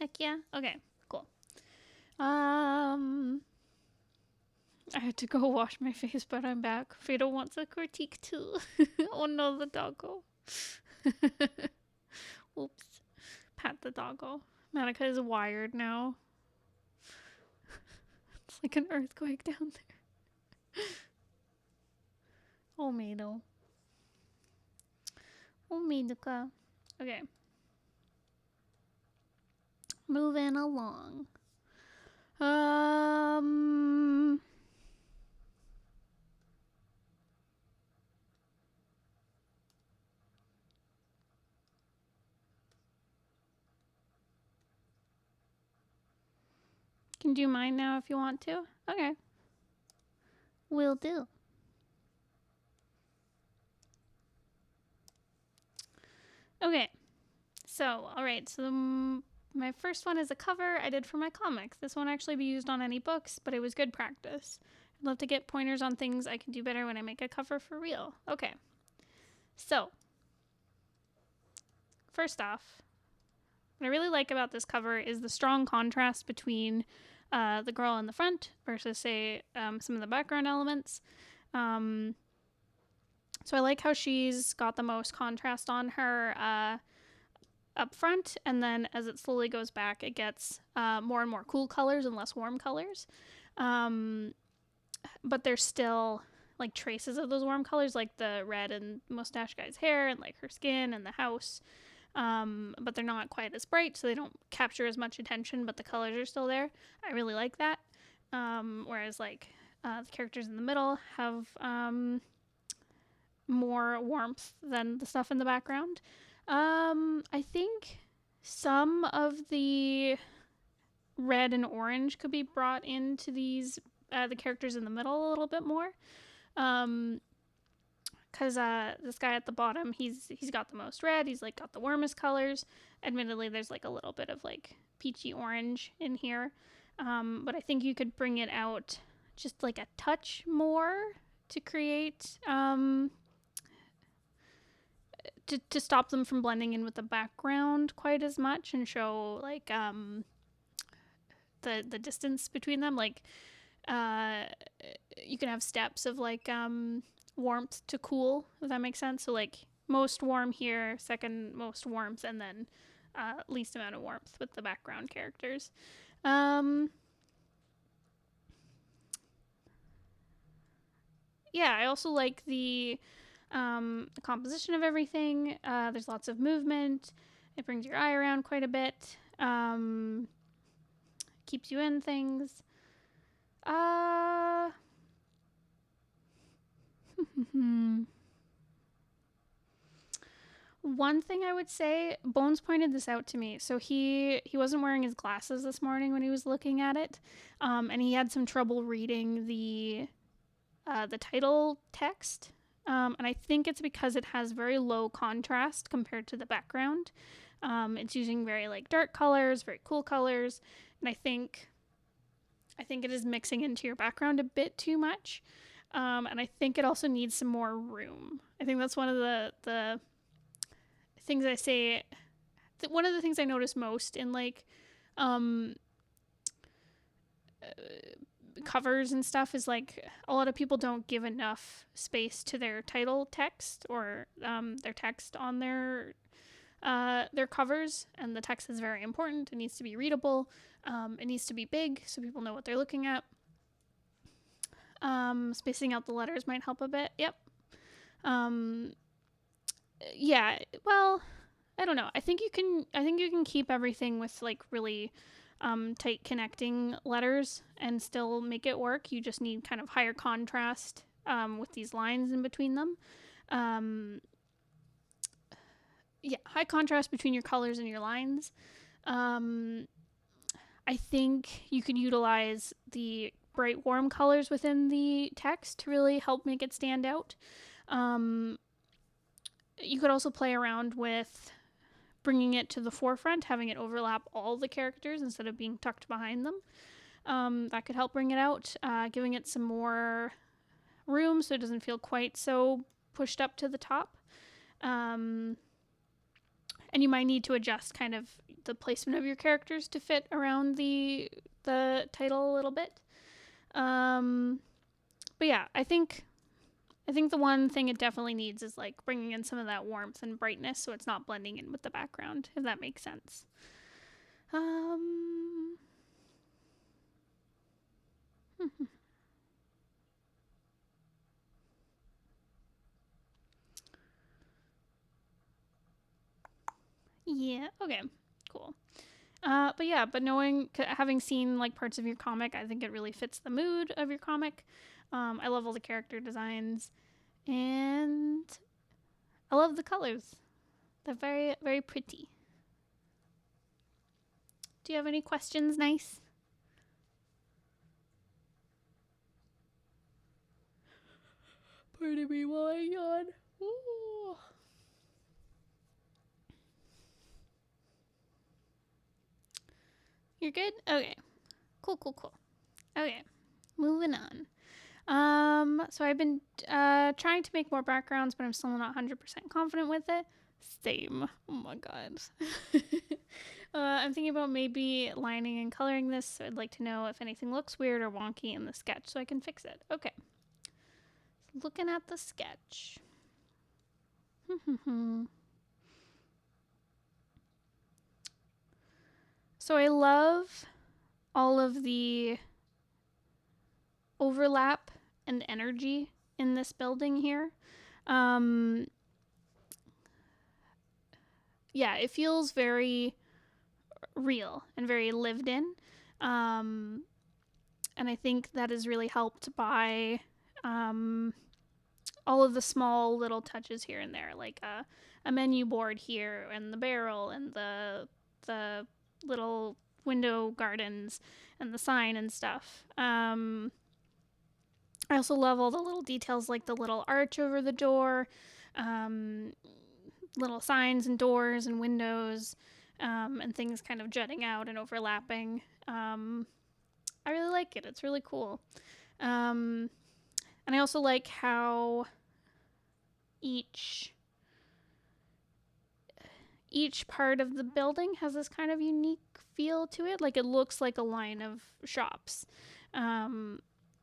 Heck yeah? Okay, cool. I had to go wash my face, but I'm back. Fado wants a critique too. Oh no, the doggo. Oops. Pat the doggo. Manica is wired now. It's like an earthquake down there. Oh, Mado. Oh, Madoka. Okay. Moving along. Can do mine now if you want to. Okay. Will do. Okay. So, alright. So, my first one is a cover I did for my comics. This won't actually be used on any books, but it was good practice. I'd love to get pointers on things I can do better when I make a cover for real. Okay. So, first off, what I really like about this cover is the strong contrast between the girl in the front versus, say, some of the background elements. So I like how she's got the most contrast on her up front, and then as it slowly goes back, it gets more and more cool colors and less warm colors. But there's still like traces of those warm colors, like the red and mustache guy's hair and like her skin and the house. But they're not quite as bright, so they don't capture as much attention, but the colors are still there. I really like that. Whereas like the characters in the middle have more warmth than the stuff in the background. I think some of the red and orange could be brought into these the characters in the middle a little bit more. Because this guy at the bottom, he's got the most red. He's like got the warmest colors. Admittedly, there's like a little bit of like peachy orange in here, but I think you could bring it out just like a touch more to create to stop them from blending in with the background quite as much and show like the distance between them. Like you can have steps of like warmth to cool, if that makes sense. So like most warm here, second most warmth, and then least amount of warmth with the background characters. Yeah, I also like the composition of everything. There's lots of movement. It brings your eye around quite a bit. Keeps you in things. One thing I would say, Bones pointed this out to me. So he wasn't wearing his glasses this morning when he was looking at it, and he had some trouble reading the title text. And I think it's because it has very low contrast compared to the background. It's using very like dark colors, very cool colors, and I think it is mixing into your background a bit too much. And I think it also needs some more room. I think that's one of the things I say. One of the things I notice most in like covers and stuff is like a lot of people don't give enough space to their title text or their text on their covers, and the text is very important. It needs to be readable. It needs to be big so people know what they're looking at. Spacing out the letters might help a bit. Yep. Yeah. Well, I don't know. I think you can keep everything with like really tight connecting letters and still make it work. You just need kind of higher contrast with these lines in between them. Yeah, high contrast between your colors and your lines. I think you could utilize the bright warm colors within the text to really help make it stand out. You could also play around with bringing it to the forefront, having it overlap all the characters instead of being tucked behind them. That could help bring it out, giving it some more room so it doesn't feel quite so pushed up to the top. And you might need to adjust kind of the placement of your characters to fit around the title a little bit. But yeah, I think the one thing it definitely needs is like bringing in some of that warmth and brightness so it's not blending in with the background, if that makes sense. Yeah, okay, cool. But having seen like parts of your comic, I think it really fits the mood of your comic. I love all the character designs, and I love the colors. They're very, very pretty. Do you have any questions, Nice? Pardon me while I yawn. Ooh. You're good? Okay. Cool. Okay. Moving on. So I've been trying to make more backgrounds, but I'm still not 100% confident with it. Same. Oh my god. I'm thinking about maybe lining and coloring this, so I'd like to know if anything looks weird or wonky in the sketch so I can fix it. Okay. Looking at the sketch. So I love all of the overlap and energy in this building here. Yeah, it feels very real and very lived in. And I think that is really helped by all of the small little touches here and there, like a menu board here and the barrel and the little window gardens and the sign and stuff. I also love all the little details like the little arch over the door, little signs and doors and windows, and things kind of jutting out and overlapping. I really like it. It's really cool. And I also like how each part of the building has this kind of unique feel to it. Like it looks like a line of shops,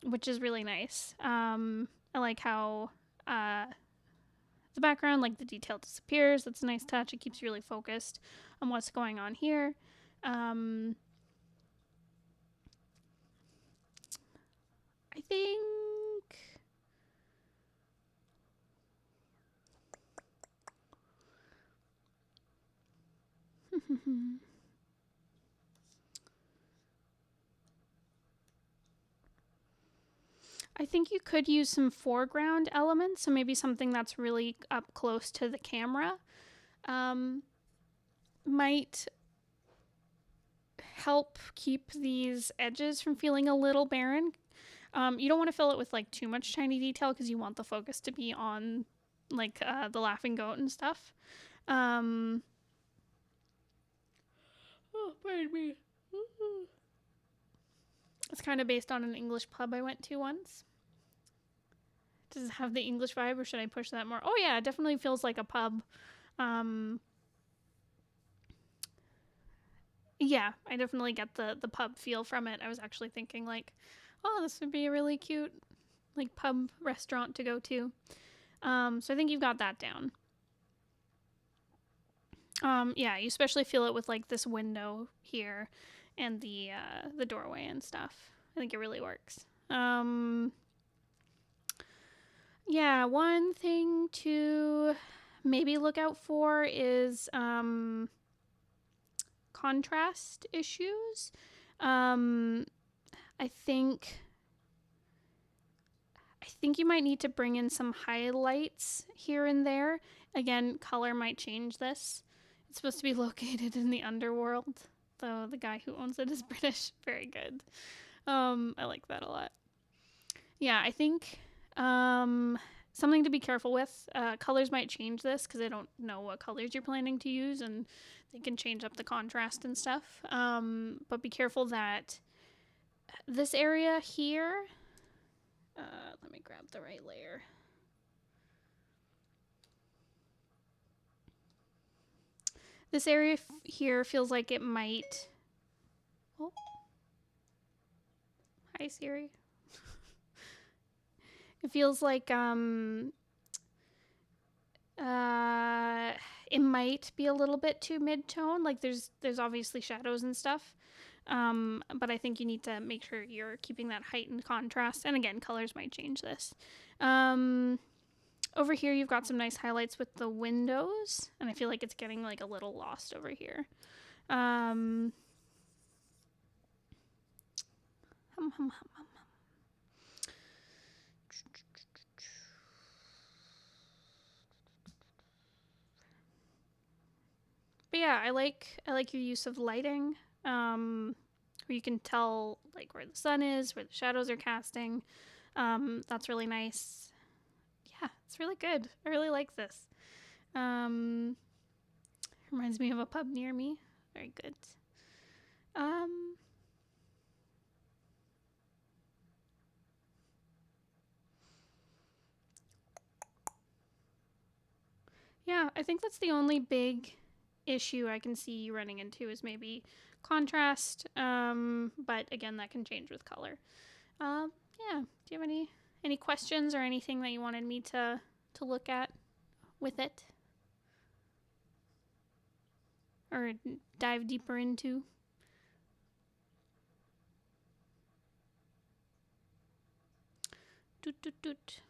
which is really nice. I like how the background, like the detail disappears. That's a nice touch. It keeps you really focused on what's going on here. I think I think you could use some foreground elements, so maybe something that's really up close to the camera might help keep these edges from feeling a little barren. You don't want to fill it with like too much tiny detail because you want the focus to be on like the laughing goat and stuff. Oh, pardon me. It's kind of based on an English pub I went to once. Does it have the English vibe, or should I push that more? Oh yeah, it definitely feels like a pub. Yeah, I definitely get the pub feel from it. I was actually thinking like Oh, this would be a really cute like pub restaurant to go to. So I think you've got that down. Yeah, you especially feel it with like this window here and the doorway and stuff. I think it really works. Yeah, one thing to maybe look out for is contrast issues. Um, I think I think you might need to bring in some highlights here and there. Again, color might change this. It's supposed to be located in the underworld, though the guy who owns it is British. Very good. I like that a lot. Yeah, I think something to be careful with. Colors might change this because I don't know what colors you're planning to use, and they can change up the contrast and stuff. But be careful that this area here. Let me grab the right layer. This area here feels like it might. Oh, hi Siri. It feels like it might be a little bit too mid-tone. Like there's obviously shadows and stuff. But I think you need to make sure you're keeping that heightened contrast. And again, colors might change this. Over here, you've got some nice highlights with the windows, and I feel like it's getting like a little lost over here. Hum, hum, hum, hum. But yeah, I like your use of lighting, where you can tell like where the sun is, where the shadows are casting. That's really nice. Yeah, it's really good. I really like this. Um, Reminds me of a pub near me. Very good. Um, yeah, I think that's the only big issue I can see you running into is maybe contrast. But again, that can change with color. Yeah. Do you have any questions or anything that you wanted me to look at with it or dive deeper into? Doot doot doot.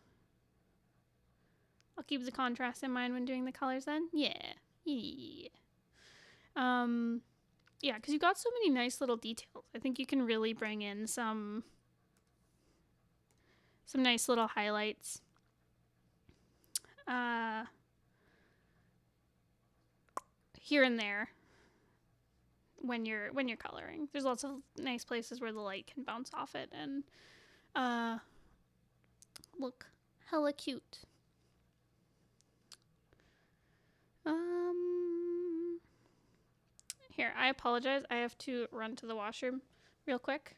I'll keep the contrast in mind when doing the colors then. Yeah. Yeah. Um yeah, because you've got so many nice little details. I think you can really bring in some nice little highlights. Uh Here and there when you're coloring. There's lots of nice places where the light can bounce off it and uh look hella cute. Um Here, I apologize. I have to run to the washroom real quick.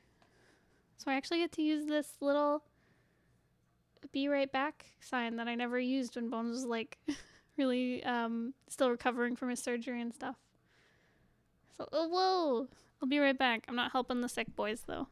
So I actually get to use this little be right back sign that I never used when Bones was like really still recovering from his surgery and stuff. So, oh, whoa! I'll be right back. I'm not helping the sick boys though.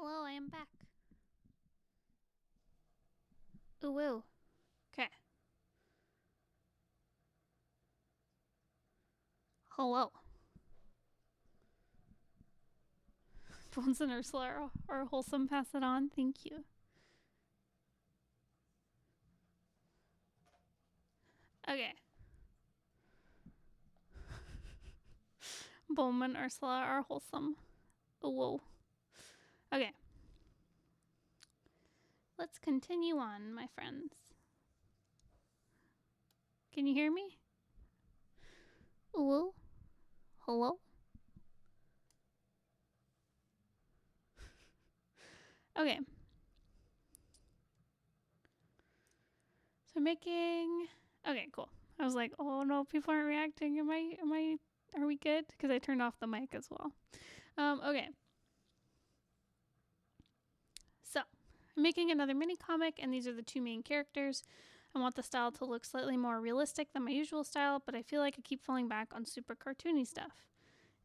Hello, I am back. Ooh, woo. Okay. Hello. Bones and Ursula are wholesome. Pass it on. Thank you. Okay. Bowman and Ursula are wholesome. Oh, whoa. Okay. Let's continue on, my friends. Can you hear me? Ooh. Hello? Okay. So I'm making... Okay, cool. I was like, oh no, people aren't reacting. Are we good? Because I turned off the mic as well. Okay. So, I'm making another mini comic, and these are the two main characters. I want the style to look slightly more realistic than my usual style, but I feel like I keep falling back on super cartoony stuff.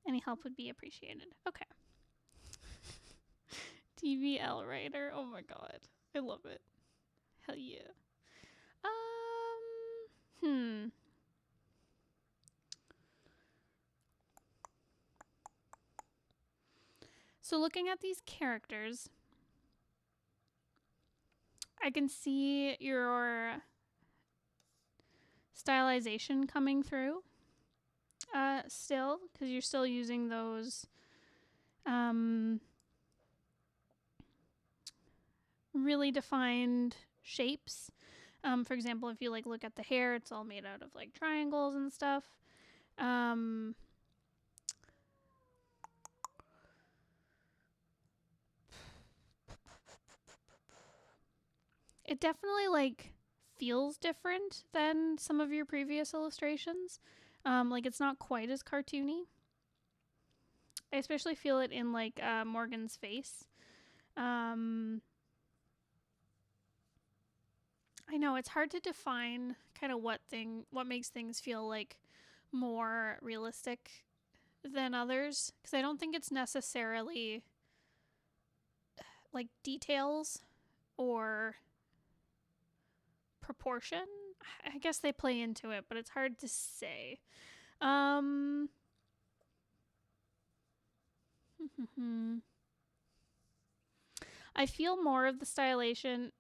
Any help would be appreciated. Okay. TVL writer. Oh my god. I love it. Hell yeah. Hmm. So looking at these characters, I can see your stylization coming through still, because you're still using those really defined shapes. For example, if you like look at the hair, it's all made out of like triangles and stuff. It definitely like feels different than some of your previous illustrations. Like it's not quite as cartoony. I especially feel it in like Morgan's face. I know it's hard to define kind of what makes things feel like more realistic than others, because I don't think it's necessarily like details or proportion. I guess they play into it, but it's hard to say. I feel more of the stylization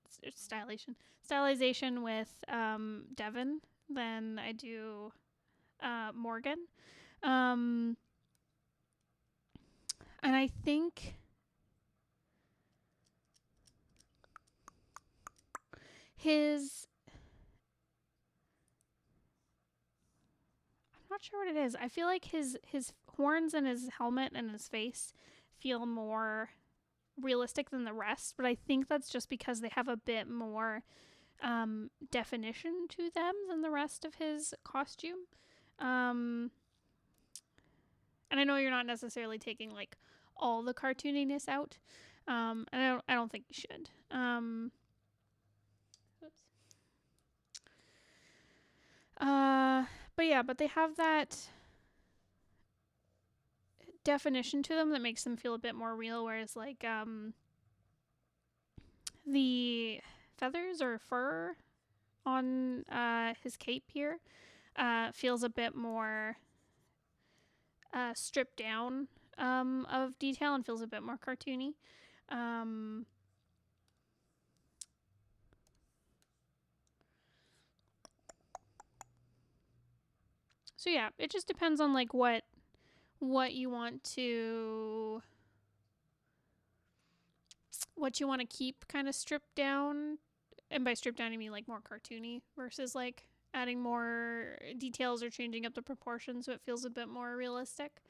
with Devin than I do Morgan. And I think his... I'm not sure what it is. I feel like his horns and his helmet and his face feel more realistic than the rest, but I think that's just because they have a bit more definition to them than the rest of his costume. And I know you're not necessarily taking like all the cartooniness out, and I don't think you should. Oops. But they have that definition to them that makes them feel a bit more real, whereas like the feathers or fur on his cape here feels a bit more stripped down of detail and feels a bit more cartoony. So yeah, it just depends on like what you want to keep kind of stripped down, and by stripped down I mean like more cartoony versus like adding more details or changing up the proportions so it feels a bit more realistic.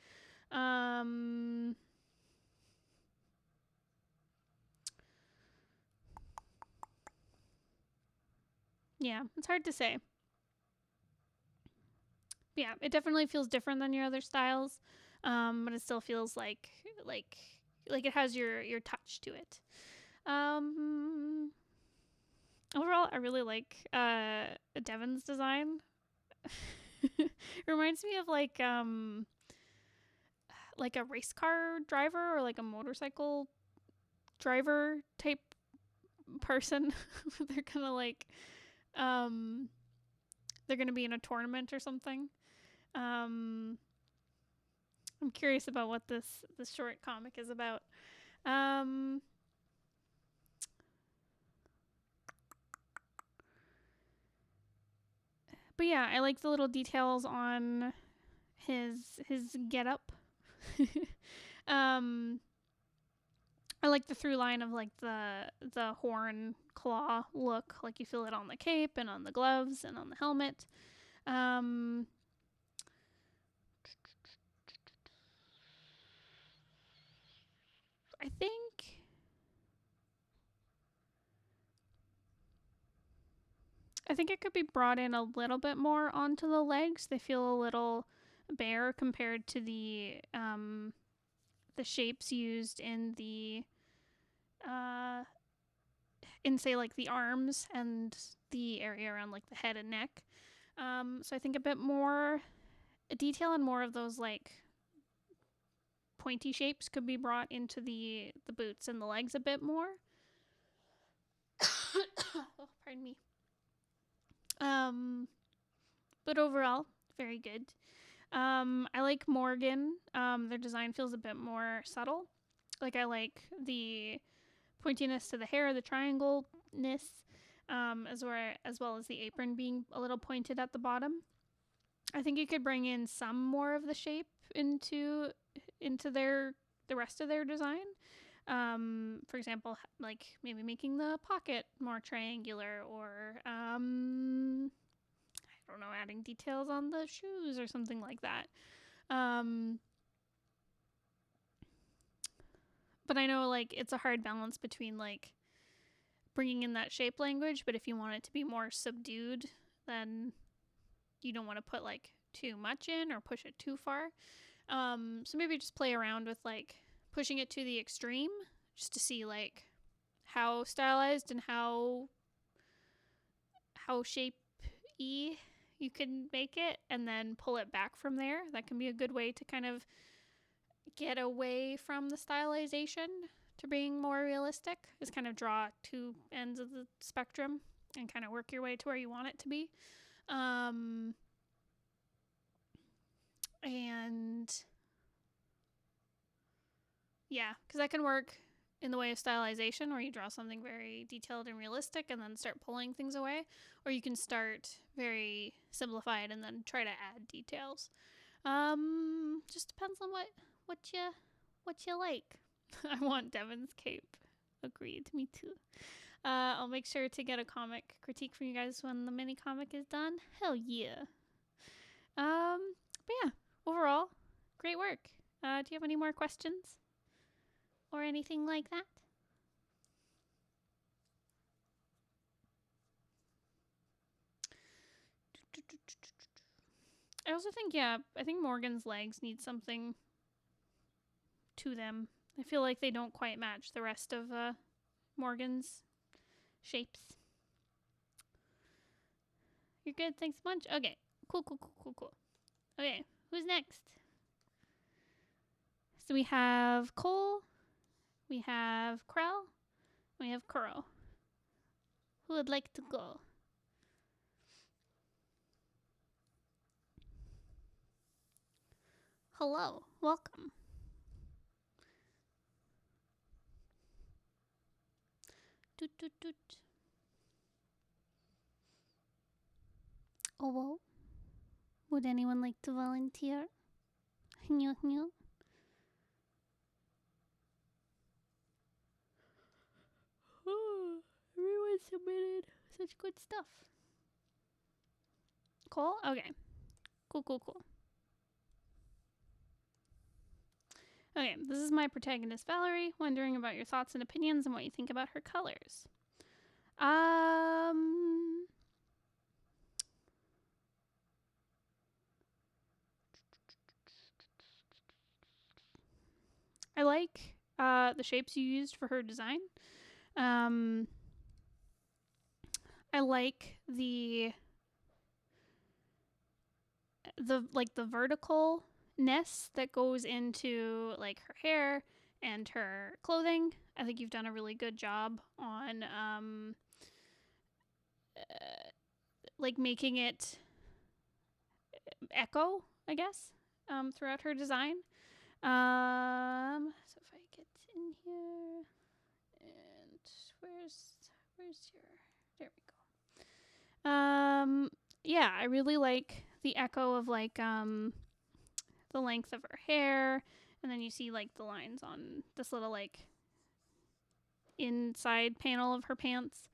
Yeah, it's hard to say. But yeah, it definitely feels different than your other styles, but it still feels like it has your touch to it. Overall, I really like Devin's design. It reminds me of like a race car driver or like a motorcycle driver type person. They're gonna like they're gonna be in a tournament or something. I'm curious about what this short comic is about. Um, but yeah, I like the little details on his getup. um, I like the through line of like the horn claw look, like you feel it on the cape and on the gloves and on the helmet. Um, I think it could be brought in a little bit more onto the legs. They feel a little bare compared to the shapes used uh, in say like the arms and the area around like the head and neck. So I think a bit more detail and more of those like pointy shapes could be brought into the boots and the legs a bit more. Oh, pardon me. But overall, very good. I like Morgan. Their design feels a bit more subtle. Like I like the pointiness to the hair, the triangle-ness, as well as the apron being a little pointed at the bottom. I think you could bring in some more of the shape into the rest of their design. For example, like maybe making the pocket more triangular, or I don't know, adding details on the shoes or something like that. Um, but I know like it's a hard balance between like bringing in that shape language, but if you want it to be more subdued, then you don't want to put like too much in or push it too far. So maybe just play around with like pushing it to the extreme just to see like how stylized and how shape-y you can make it, and then pull it back from there. That can be a good way to kind of get away from the stylization to being more realistic, is kind of draw two ends of the spectrum and kind of work your way to where you want it to be. And yeah, because that can work in the way of stylization, where you draw something very detailed and realistic and then start pulling things away, or you can start very simplified and then try to add details. Just depends on what you like. I want Devin's cape. Agreed, me too. I'll make sure to get a comic critique from you guys when the mini comic is done. Hell yeah. But yeah, overall, great work. Do you have any more questions or anything like that? I also think, yeah, I think Morgan's legs need something to them. I feel like they don't quite match the rest of Morgan's shapes. You're good, thanks a bunch. Okay, cool. Okay, who's next? So we have Cole, we have Krell, we have Curro. Who would like to go? Hello, welcome. Toot toot toot. Oh, well. Would anyone like to volunteer? Everyone submitted such good stuff. Cool? Okay. Cool. Okay, this is my protagonist, Valerie, wondering about your thoughts and opinions and what you think about her colors. I like the shapes you used for her design. I like the like the verticalness that goes into like her hair and her clothing. I think you've done a really good job on like making it echo, I guess, throughout her design. So if I get in here, and where's your? There we go. Yeah, I really like the echo of like the length of her hair, and then you see like the lines on this little like inside panel of her pants,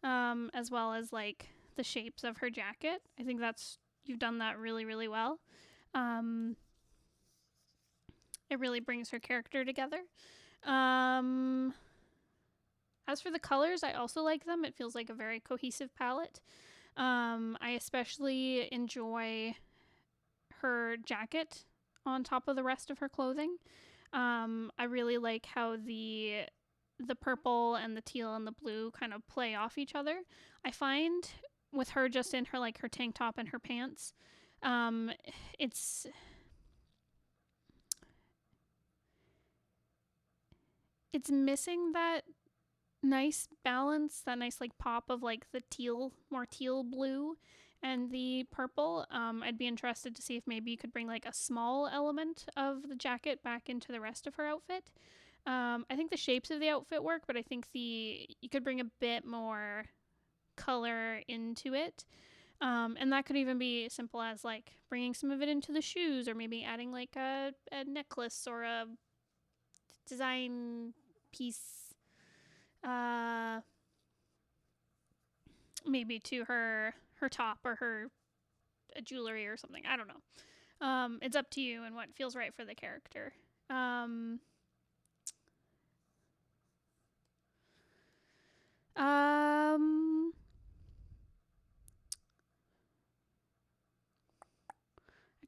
as well as like the shapes of her jacket. I think that's you've done that really really well. Um, it really brings her character together. As for the colors, I also like them. It feels like a very cohesive palette. I especially enjoy her jacket on top of the rest of her clothing. I really like how the purple and the teal and the blue kind of play off each other. I find with her just in her like her tank top and her pants, it's it's missing that nice balance, that nice like pop of like the teal, more teal blue and the purple. I'd be interested to see if maybe you could bring like a small element of the jacket back into the rest of her outfit. I think the shapes of the outfit work, but I think you could bring a bit more color into it. And that could even be as simple as like bringing some of it into the shoes, or maybe adding like a necklace or a design piece, uh, maybe to her top or her jewelry or something. I don't know. It's up to you and what feels right for the character. I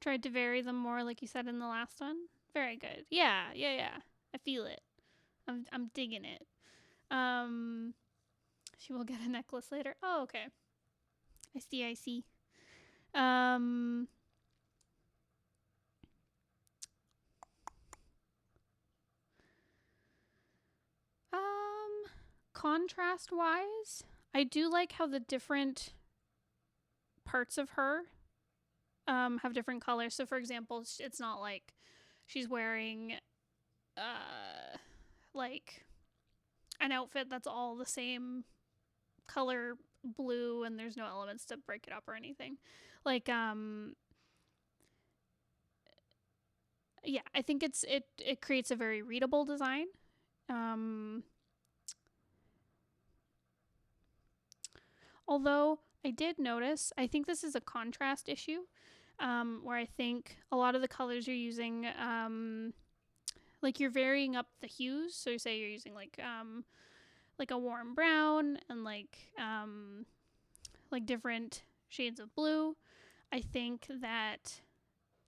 tried to vary them more, like you said in the last one. Very good. Yeah, yeah, yeah. I feel it. I'm digging it. Um, she will get a necklace later. Oh, okay. I see. I see. Um, um, contrast wise, I do like how the different parts of her have different colors. So, for example, it's not like she's wearing like an outfit that's all the same color blue and there's no elements to break it up or anything. Like yeah, I think it creates a very readable design. Although I did notice, I think this is a contrast issue, where I think a lot of the colors you're using, like you're varying up the hues. So you say you're using like a warm brown and like different shades of blue. I think that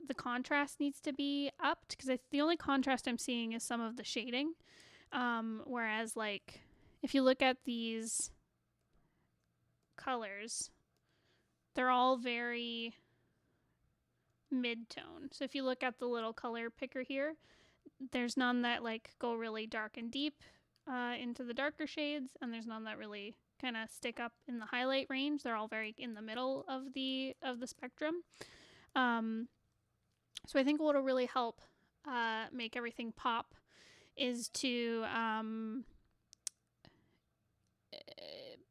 the contrast needs to be upped because the only contrast I'm seeing is some of the shading. Whereas like if you look at these colors, they're all very mid-tone. So if you look at the little color picker here, there's none that like go really dark and deep into the darker shades, and there's none that really kind of stick up in the highlight range. They're all very in the middle of the spectrum. So I think what'll really help make everything pop is to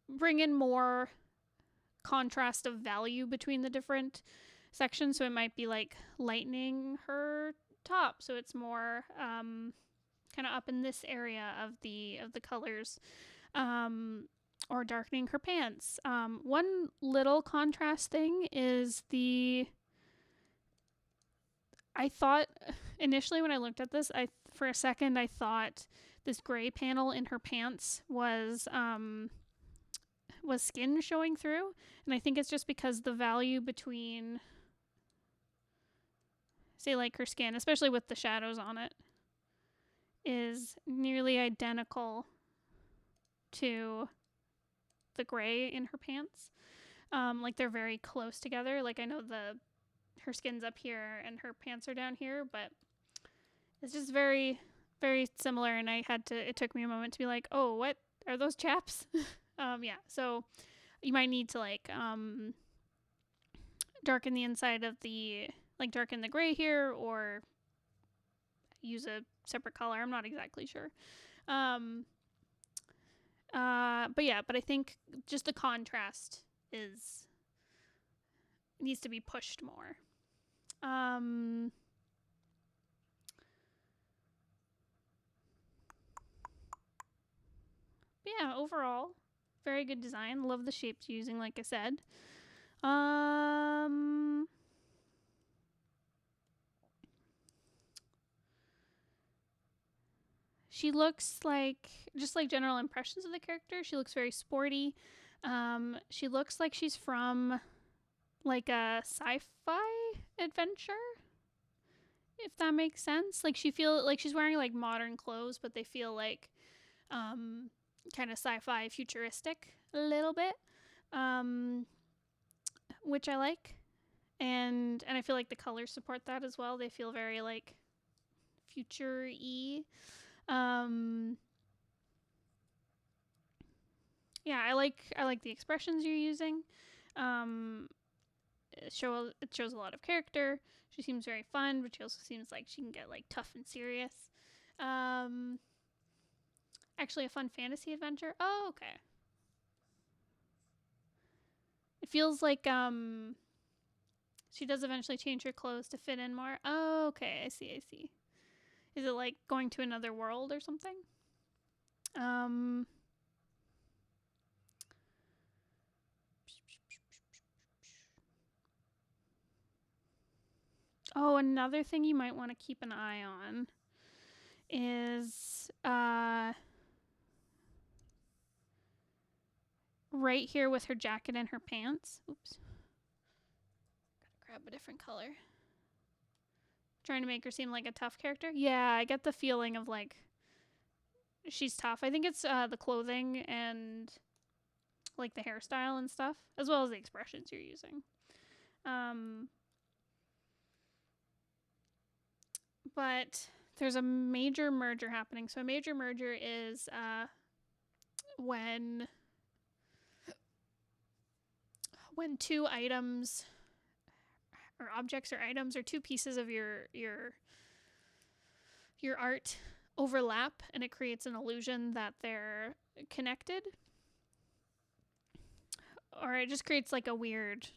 bring in more contrast of value between the different sections. So it might be like lightening her top, so it's more kind of up in this area of the colors, or darkening her pants. One little contrast thing is I thought initially when I looked at this, for a second I thought this gray panel in her pants was skin showing through, and I think it's just because the value between, say, like her skin, especially with the shadows on it, is nearly identical to the gray in her pants. Like they're very close together. Like I know her skin's up here and her pants are down here, but it's just very very similar, and it took me a moment to be like, oh, what are those chaps? Yeah, so you might need to like darken the inside of the, like darken the gray here, or use a separate color. I'm not exactly sure. Um, but yeah, but I think just the contrast is needs to be pushed more. Um, but yeah, overall, very good design. Love the shapes using, like I said. Um, she looks like, just like general impressions of the character, she looks very sporty. She looks like she's from like a sci-fi adventure, if that makes sense. Like she feel like she's wearing like modern clothes, but they feel like kind of sci-fi futuristic a little bit, um, which I like. And I feel like the colors support that as well. They feel very like future-y. Um, yeah, I like the expressions you're using. Um, it shows a lot of character. She seems very fun, but she also seems like she can get like tough and serious. Um, actually, a fun fantasy adventure. Oh, okay. It feels like she does eventually change her clothes to fit in more. Oh, okay. I see. I see. Is it like going to another world or something? Um. Oh, another thing you might want to keep an eye on is right here with her jacket and her pants. Oops. Gotta grab a different color. Trying to make her seem like a tough character. Yeah, I get the feeling of like she's tough. I think it's the clothing and like the hairstyle and stuff, as well as the expressions you're using. Um, but there's a major merger happening. So a major merger is when two items or objects or items or two pieces of your art overlap, and it creates an illusion that they're connected, or it just creates like a weird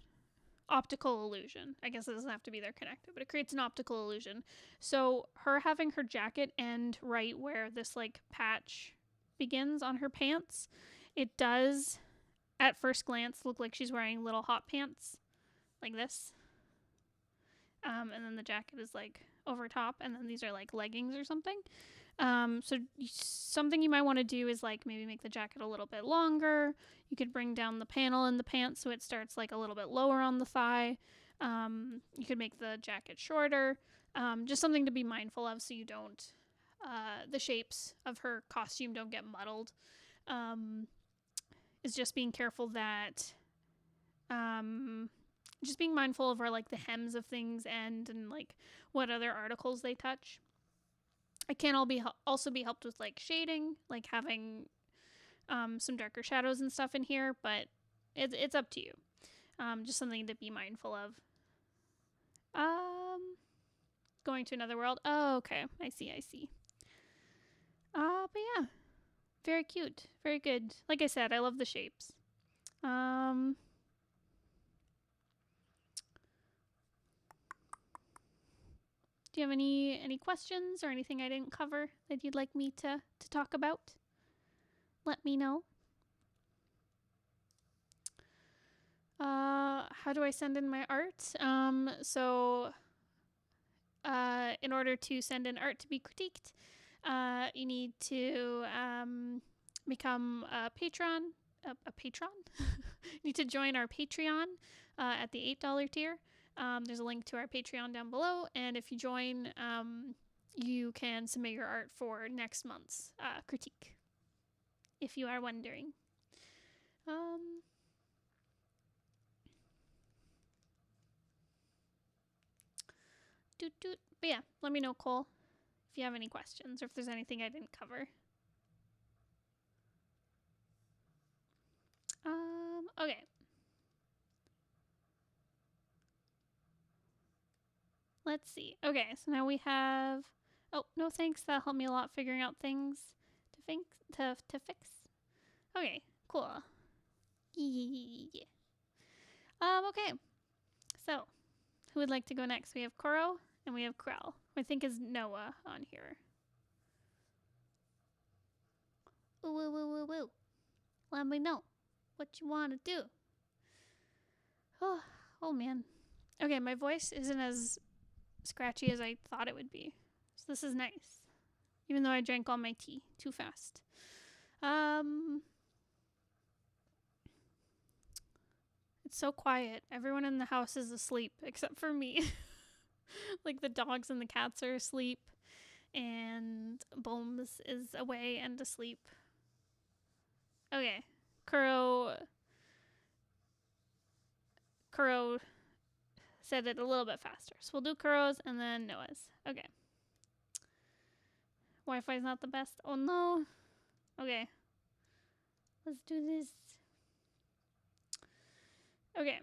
optical illusion. I guess it doesn't have to be they're connected, but it creates an optical illusion. So her having her jacket end right where this like patch begins on her pants, it does at first glance look like she's wearing little hot pants like this. And then the jacket is like over top, and then these are like leggings or something. So something you might want to do is like maybe make the jacket a little bit longer. You could bring down the panel in the pants so it starts like a little bit lower on the thigh. You could make the jacket shorter. Just something to be mindful of so you don't, the shapes of her costume don't get muddled. Is just being careful that, just being mindful of where like the hems of things end and like what other articles they touch. It can also be helped with like shading, like having some darker shadows and stuff in here, but it's up to you. Just something to be mindful of. Going to another world. Oh, okay. I see. I see. But yeah, very cute, very good. Like I said, I love the shapes. Do you have any questions or anything I didn't cover that you'd like me to talk about? Let me know. How do I send in my art? In order to send in art to be critiqued, you need to become a patron. A patron? You need to join our Patreon at the $8 tier. There's a link to our Patreon down below, and if you join, you can submit your art for next month's critique, if you are wondering. But yeah, let me know, Cole, if if you have any questions or if there's anything I didn't cover. Okay. Let's see. Okay, so now we have. Oh no, thanks. That helped me a lot figuring out things to fix. Okay, cool. Yeah. Okay. So, who would like to go next? We have Curro and we have Krell. I think is Noah on here. Ooh, woo, woo, woo, woo. Let me know what you want to do. Oh man. Okay, my voice isn't as scratchy as I thought it would be. So this is nice. Even though I drank all my tea too fast. It's so quiet. Everyone in the house is asleep except for me. Like the dogs and the cats are asleep, and Bones is away and asleep. Okay, Curro said it a little bit faster, so we'll do Curro's and then Noah's. Okay. Wi-Fi's not the best. Oh no. Okay. Let's do this. Okay.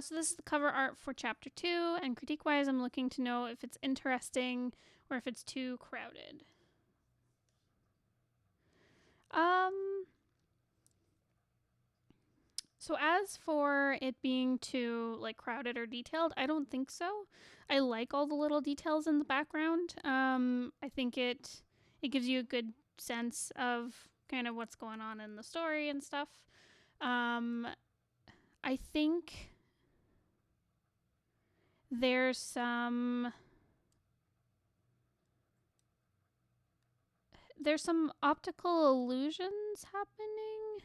So this is the cover art for chapter 2, and critique-wise, I'm looking to know if it's interesting or if it's too crowded. So as for it being too like crowded or detailed, I don't think so. I like all the little details in the background. I think it gives you a good sense of kind of what's going on in the story and stuff. I think there's some optical illusions happening.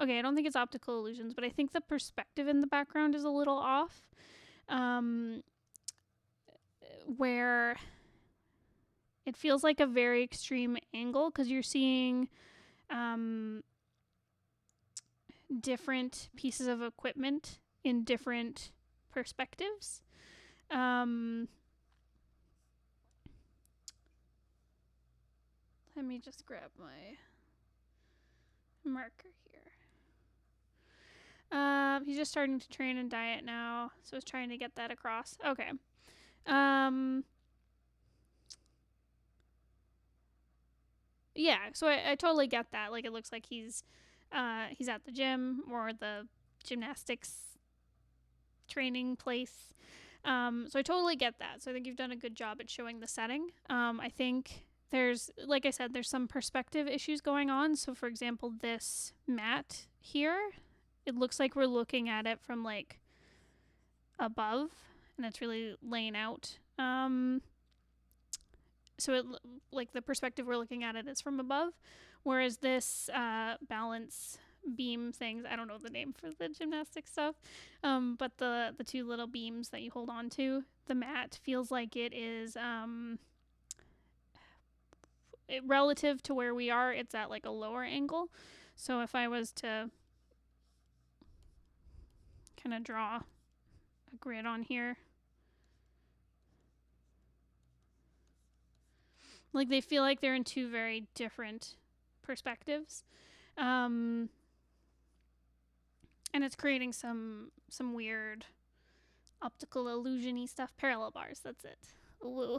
Okay, I don't think it's optical illusions, but I think the perspective in the background is a little off. Where it feels like a very extreme angle because you're seeing different pieces of equipment in different perspectives. Let me just grab my marker here. He's just starting to train and diet now, so he's trying to get that across. Okay. Yeah, so I totally get that. Like, it looks like he's at the gym or the gymnastics training place. So I totally get that. So I think you've done a good job at showing the setting. I think there's, like I said, there's some perspective issues going on. So for example, this mat here, it looks like we're looking at it from like above, and it's really laying out. So it like the perspective we're looking at it is from above, whereas this balance beam things, I don't know the name for the gymnastic stuff, but the two little beams that you hold on to, the mat feels like it is relative to where we are, it's at like a lower angle. So if I was to kind of draw a grid on here, like they feel like they're in two very different perspectives. And it's creating some weird optical illusion-y stuff. Parallel bars, that's it. Woo.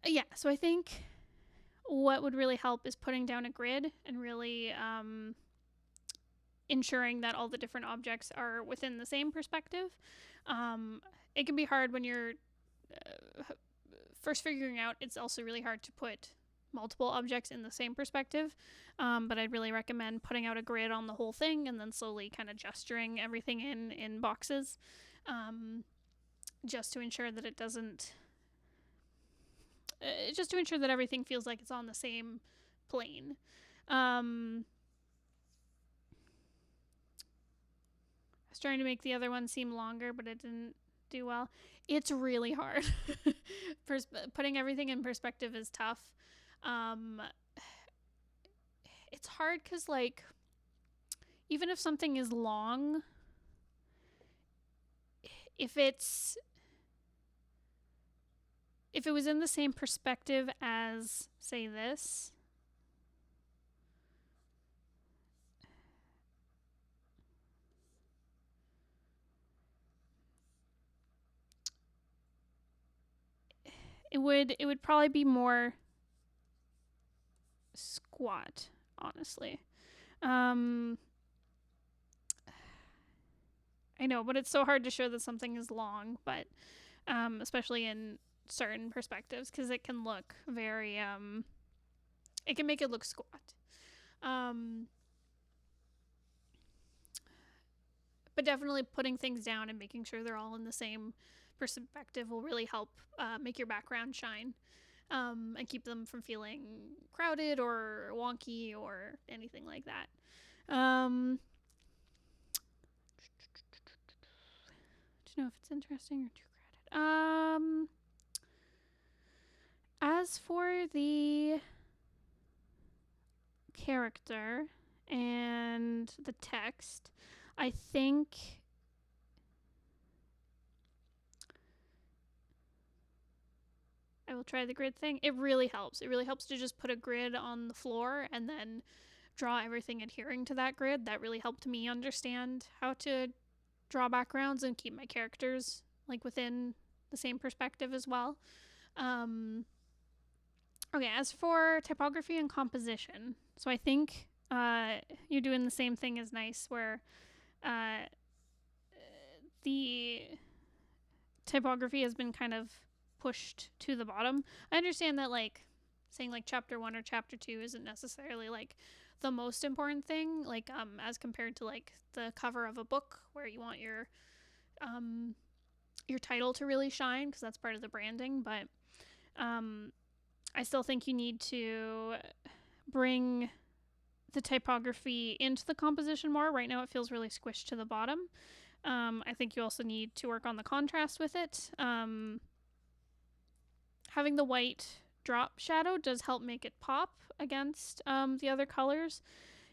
Yeah, so I think what would really help is putting down a grid and really ensuring that all the different objects are within the same perspective. It can be hard when you're first figuring out. It's also really hard to put multiple objects in the same perspective, but I'd really recommend putting out a grid on the whole thing and then slowly kind of gesturing everything in boxes, just to ensure that it doesn't just to ensure that everything feels like it's on the same plane. I was trying to make the other one seem longer, but it didn't do well. It's really hard. Putting everything in perspective is tough. Um, it's hard because, like, even if something is long, if it's if it was in the same perspective as, say, this, it would probably be more squat, honestly. Um, I know, but it's so hard to show that something is long, but especially in certain perspectives, because it can look very it can make it look squat. Um, but definitely putting things down and making sure they're all in the same perspective will really help make your background shine, and keep them from feeling crowded or wonky or anything like that. Um, don't know if it's interesting or too crowded. As for the character and the text, I think I will try the grid thing. It really helps. It really helps to just put a grid on the floor and then draw everything adhering to that grid. That really helped me understand how to draw backgrounds and keep my characters like within the same perspective as well. Um, okay, as for typography and composition, so I think you're doing the same thing as Nice, where uh, the typography has been kind of pushed to the bottom. I understand that, like, saying like chapter 1 or chapter 2 isn't necessarily like the most important thing, like as compared to like the cover of a book where you want your title to really shine because that's part of the branding, but I still think you need to bring the typography into the composition more. Right now it feels really squished to the bottom. I think you also need to work on the contrast with it. Having the white drop shadow does help make it pop against the other colors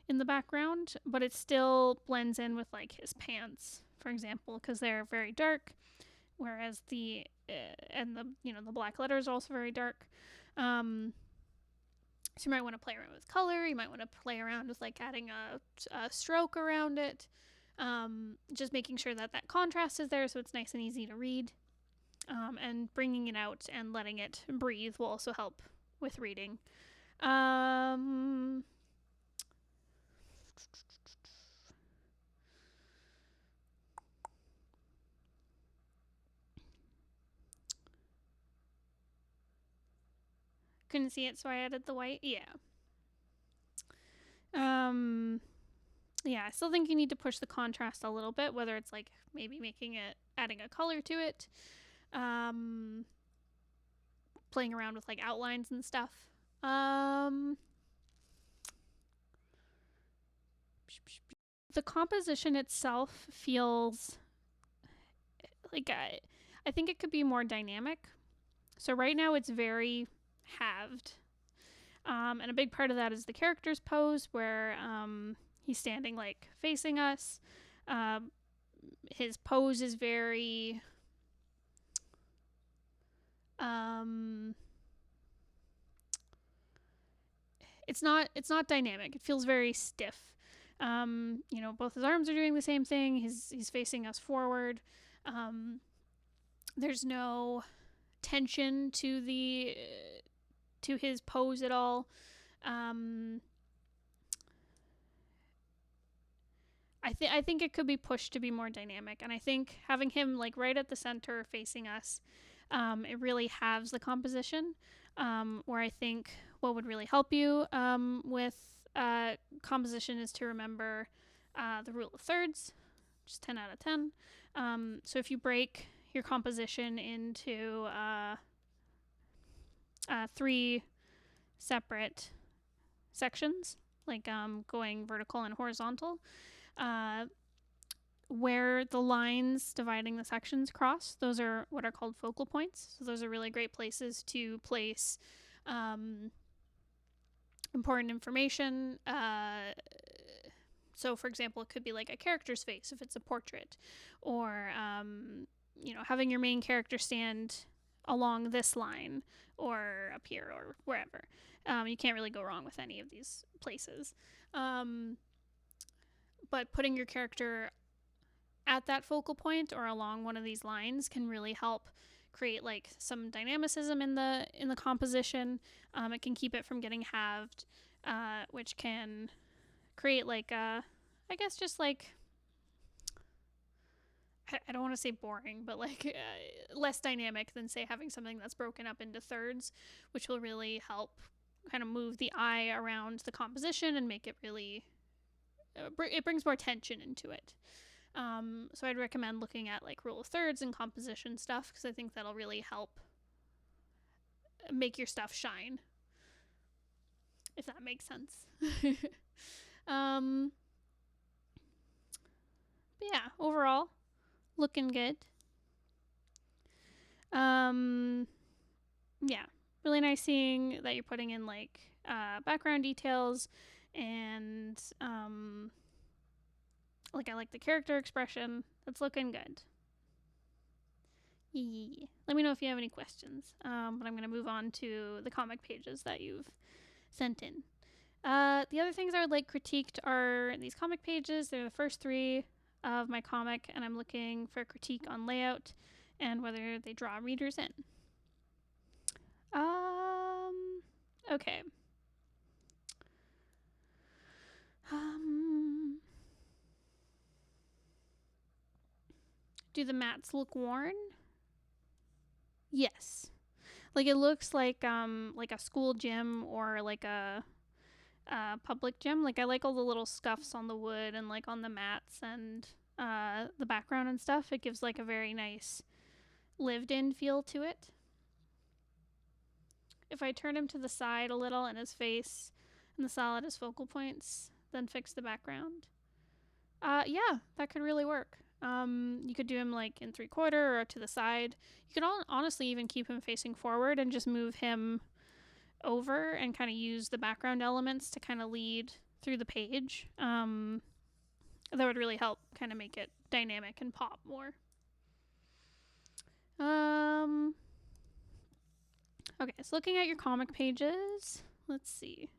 in the background, but it still blends in with like his pants, for example, because they're very dark, whereas the and the black letters are also very dark. So you might want to play around with color. You might want to play around with like adding a stroke around it. Just making sure that that contrast is there so it's nice and easy to read. And bringing it out and letting it breathe will also help with reading. Couldn't see it, so I added the white. Yeah. Yeah, I still think you need to push the contrast a little bit, whether it's like maybe adding a color to it, playing around with like outlines and stuff. The composition itself feels like I think it could be more dynamic. So right now it's very halved. And a big part of that is the character's pose, where he's standing like facing us. His pose is very it's not dynamic. It feels very stiff. Both his arms are doing the same thing. He's facing us forward. There's no tension to his pose at all. I think it could be pushed to be more dynamic, and I think having him like right at the center facing us, it really halves the composition. Where I think what would really help you with composition is to remember the rule of thirds, just 10 out of 10. So if you break your composition into 3 separate sections, like going vertical and horizontal, where the lines dividing the sections cross, those are what are called focal points. So those are really great places to place important information. So, for example, it could be like a character's face if it's a portrait, or having your main character stand along this line or up here or wherever. You can't really go wrong with any of these places. But putting your character at that focal point or along one of these lines can really help create like some dynamicism in the composition. It can keep it from getting halved, which can create like I guess just like I don't want to say boring, but like less dynamic than say having something that's broken up into thirds, which will really help kind of move the eye around the composition and make it really it brings more tension into it. So I'd recommend looking at like rule of thirds and composition stuff because I think that'll really help make your stuff shine, if that makes sense. But yeah, overall, looking good. Yeah, really nice seeing that you're putting in like background details and like I like the character expression. That's looking good. Yeah. Let me know if you have any questions. But I'm going to move on to the comic pages that you've sent in. The other things I would like critiqued are these comic pages. They're the first 3 of my comic, and I'm looking for critique on layout and whether they draw readers in. Okay. Do the mats look worn? Yes. Like it looks like a school gym or like a public gym. Like I like all the little scuffs on the wood and like on the mats and the background and stuff. It gives like a very nice lived in feel to it. If I turn him to the side a little and his face and the solid as focal points, then fix the background. Yeah, that could really work. You could do him like in 3/4 or to the side. You could honestly even keep him facing forward and just move him over and kind of use the background elements to kind of lead through the page. That would really help kind of make it dynamic and pop more. Okay, so looking at your comic pages, let's see.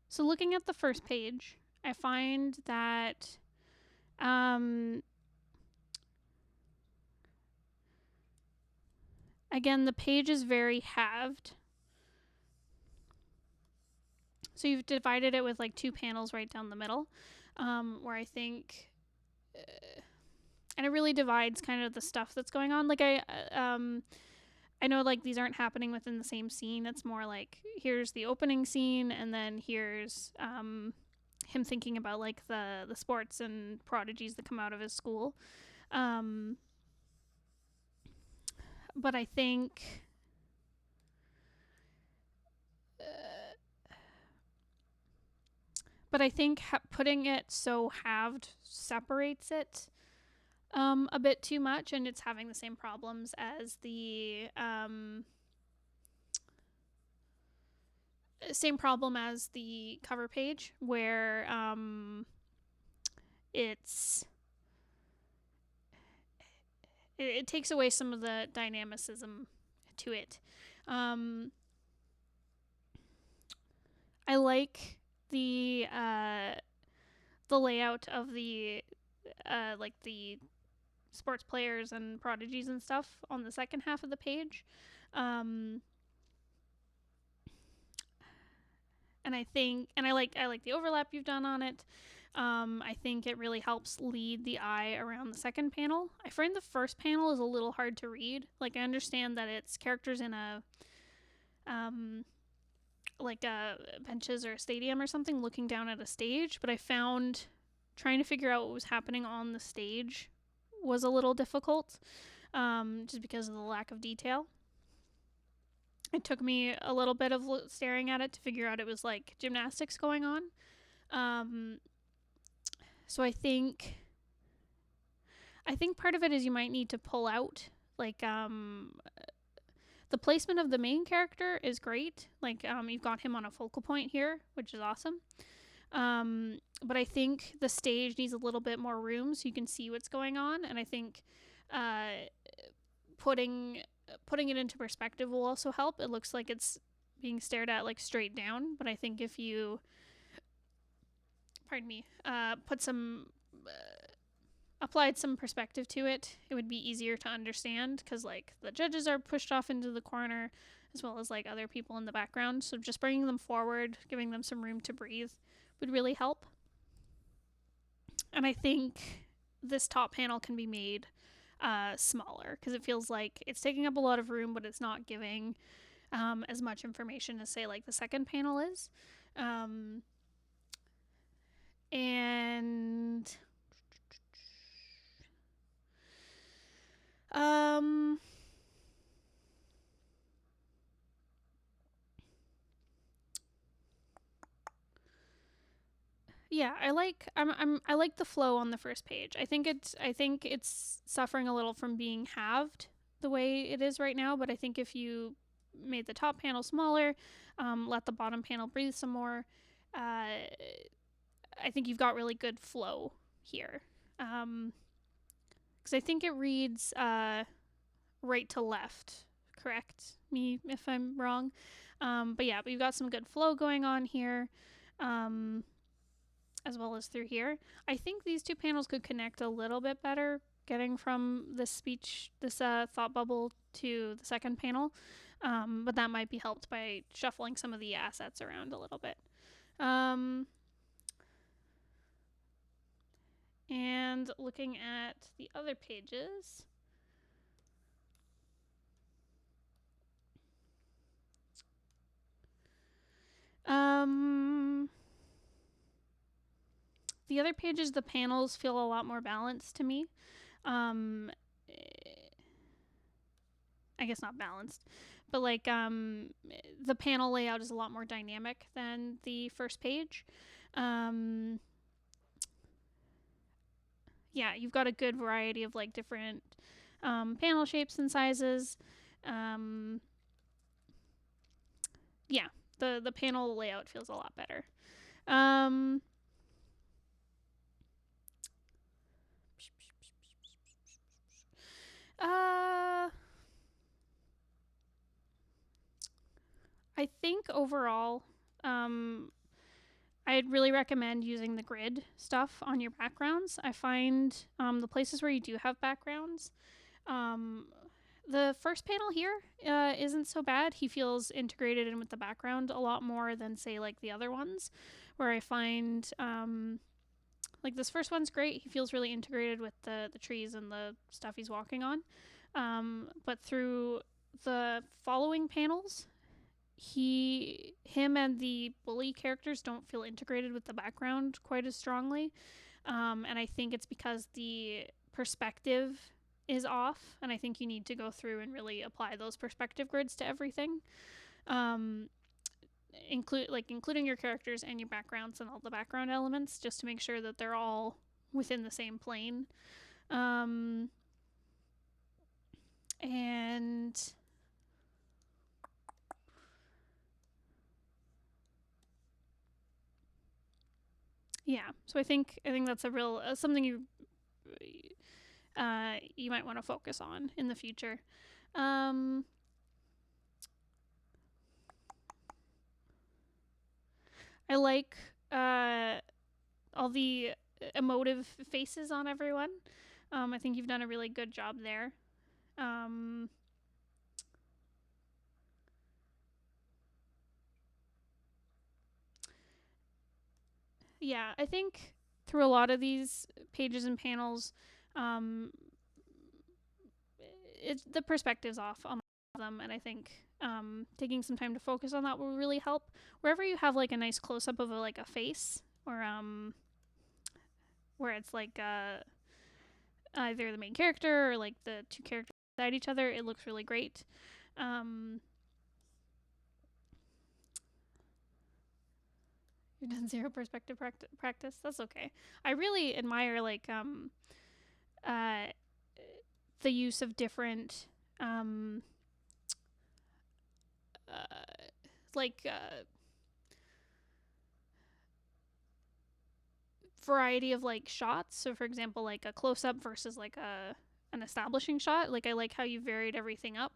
So looking at the first page, I find that again, the page is very halved. So you've divided it with like 2 panels right down the middle, where I think, and it really divides kind of the stuff that's going on. Like I know like these aren't happening within the same scene. It's more like here's the opening scene, and then here's him thinking about like the sports and prodigies that come out of his school. But I think putting it so halved separates it a bit too much, and it's having the same problems as the same problem as the cover page, where it takes away some of the dynamicism to it. I like the layout of the like the sports players and prodigies and stuff on the second half of the page. And I like the overlap you've done on it. I think it really helps lead the eye around the second panel. I find the first panel is a little hard to read. Like I understand that it's characters in a like benches or a stadium or something looking down at a stage, but I found trying to figure out what was happening on the stage was a little difficult, just because of the lack of detail. It took me a little bit of staring at it to figure out it was like gymnastics going on. Um, so I think part of it is you might need to pull out like the placement of the main character is great. Like you've got him on a focal point here, which is awesome. But I think the stage needs a little bit more room so you can see what's going on, and I think uh, putting it into perspective will also help. It looks like it's being stared at like straight down, but I think if you, pardon me, put some applied some perspective to it, it would be easier to understand because like the judges are pushed off into the corner as well as like other people in the background. So just bringing them forward, giving them some room to breathe would really help. And I think this top panel can be made smaller because it feels like it's taking up a lot of room, but it's not giving as much information as say like the second panel is. And yeah, I like the flow on the first page. I think it's suffering a little from being halved the way it is right now, but I think if you made the top panel smaller, let the bottom panel breathe some more, I think you've got really good flow here. Because I think it reads right to left. Correct me if I'm wrong. But yeah, but you've got some good flow going on here. As well as through here. I think these two panels could connect a little bit better, getting from this thought bubble to the second panel. But that might be helped by shuffling some of the assets around a little bit. And looking at the other pages. The other pages, the panels feel a lot more balanced to me. I guess not balanced, but like the panel layout is a lot more dynamic than the first page. Yeah, you've got a good variety of like different panel shapes and sizes. Yeah, the panel layout feels a lot better. I think overall, I'd really recommend using the grid stuff on your backgrounds. I find the places where you do have backgrounds, the first panel here isn't so bad. He feels integrated in with the background a lot more than, say, like the other ones, where I find like this first one's great. He feels really integrated with the trees and the stuff he's walking on. But through the following panels, him and the bully characters don't feel integrated with the background quite as strongly. And I think it's because the perspective is off, and I think you need to go through and really apply those perspective grids to everything. Including your characters and your backgrounds and all the background elements, just to make sure that they're all within the same plane. And yeah, so I think that's a real something you might want to focus on in the future. I like all the emotive faces on everyone. I think you've done a really good job there. Yeah, I think through a lot of these pages and panels, the perspective's off on them, and I think taking some time to focus on that will really help. Wherever you have like a nice close up of a face, or where it's like either the main character or like the two characters beside each other. It looks really great. You've done zero perspective practice. That's okay. I really admire like uh, the use of different uh, like variety of like shots. So for example, like a close up versus like an establishing shot. Like I like how you varied everything up,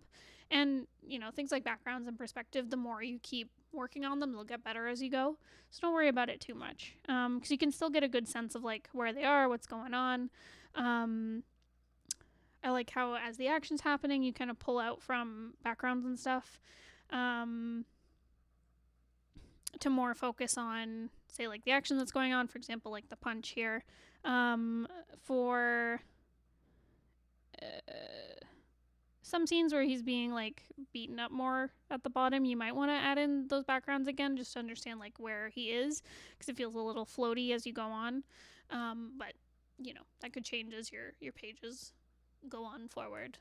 and you know things like backgrounds and perspective. The more you keep working on them, they'll get better as you go. So don't worry about it too much, because you can still get a good sense of like where they are, what's going on. I like how as the action's happening, you kind of pull out from backgrounds and stuff. To more focus on, say, like the action that's going on. For example, like the punch here. For some scenes where he's being like beaten up more at the bottom, you might want to add in those backgrounds again just to understand like where he is, because it feels a little floaty as you go on. But you know that could change as your pages go on forward.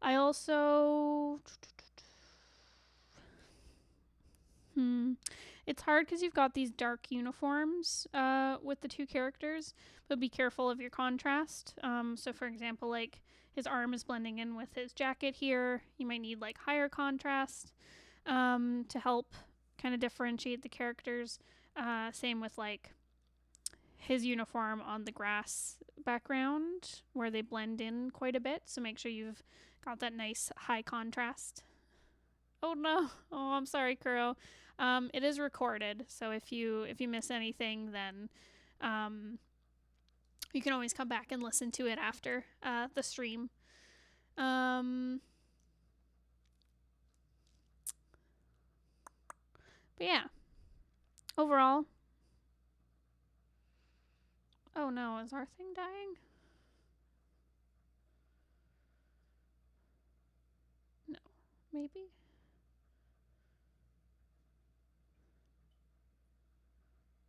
I also it's hard because you've got these dark uniforms with the two characters, but be careful of your contrast. So, for example, like his arm is blending in with his jacket here. You might need like higher contrast to help kind of differentiate the characters. Same with like his uniform on the grass background where they blend in quite a bit. So, make sure you've got that nice high contrast. Oh no! Oh, I'm sorry, Curro. It is recorded, so if you miss anything, then you can always come back and listen to it after the stream. But yeah, overall. Oh no, is our thing dying? No, maybe.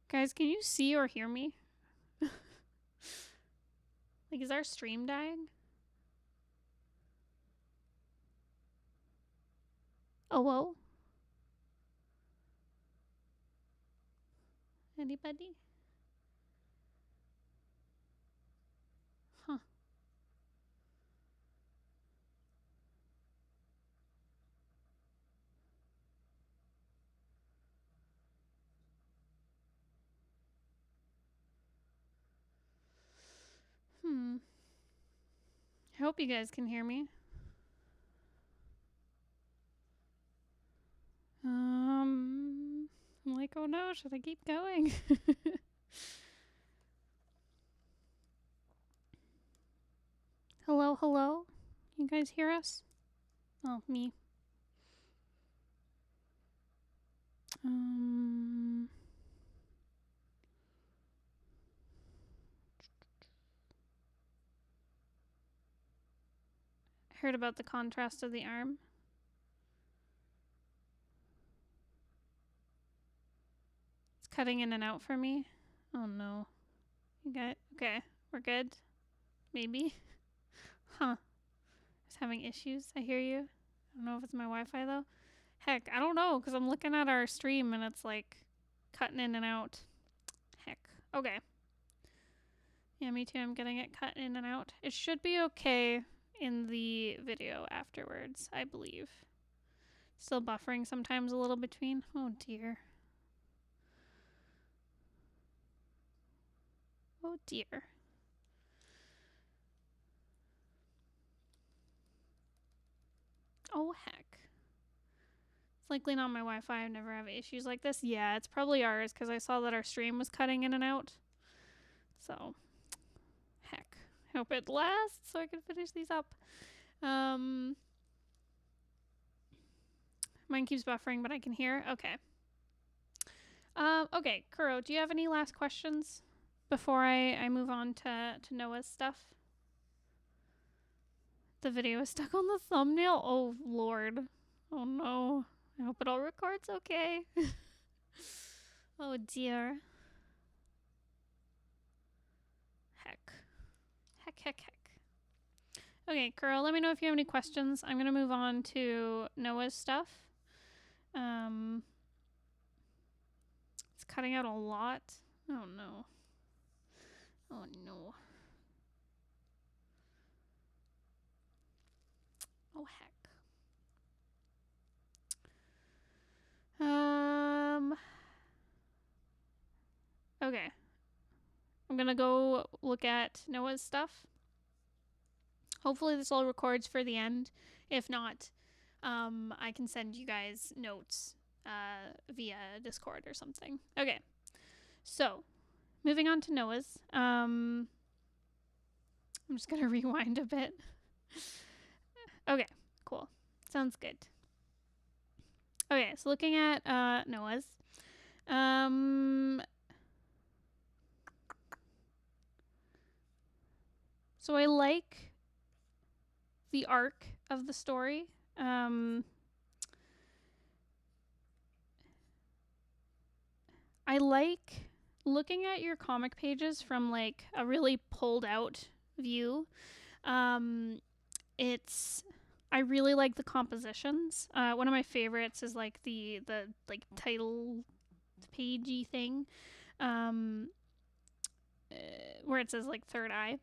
Guys, can you see or hear me? Like, is our stream dying? Oh, whoa. Anybody? Huh. I hope you guys can hear me. I'm like, oh no, should I keep going? Hello, hello? You guys hear us? Oh, me. I heard about the contrast of the arm. It's cutting in and out for me. Oh no. You got okay. We're good. Maybe. Huh. Just having issues. I hear you. I don't know if it's my Wi-Fi though. Heck, I don't know because I'm looking at our stream and it's like cutting in and out. Heck. Okay. Yeah, me too. I'm getting it cut in and out. It should be okay in the video afterwards, I believe. Still buffering sometimes a little between. Oh dear. Oh dear. Oh heck. It's likely not my Wi-Fi. I've never had issues like this. Yeah, it's probably ours because I saw that our stream was cutting in and out. So, heck. Hope it lasts so I can finish these up. Mine keeps buffering, but I can hear. Okay. Okay, Curro, do you have any last questions before I move on to Noah's stuff? The video is stuck on the thumbnail. Oh, Lord. Oh, no. I hope it all records okay. Oh, dear. Heck. Okay, Curl, let me know if you have any questions. I'm going to move on to Noah's stuff. It's cutting out a lot. Oh, no. Oh, no. Oh, heck. Okay. I'm going to go look at Noah's stuff. Hopefully this all records for the end. If not, I can send you guys notes via Discord or something. Okay. So, moving on to Noah's. I'm just going to rewind a bit. Okay, cool. Sounds good. Okay, so looking at Noah's. So I like the arc of the story. I like looking at your comic pages from like a really pulled out view. I really like the compositions. One of my favorites is like the like title pagey thing, where it says like third eye.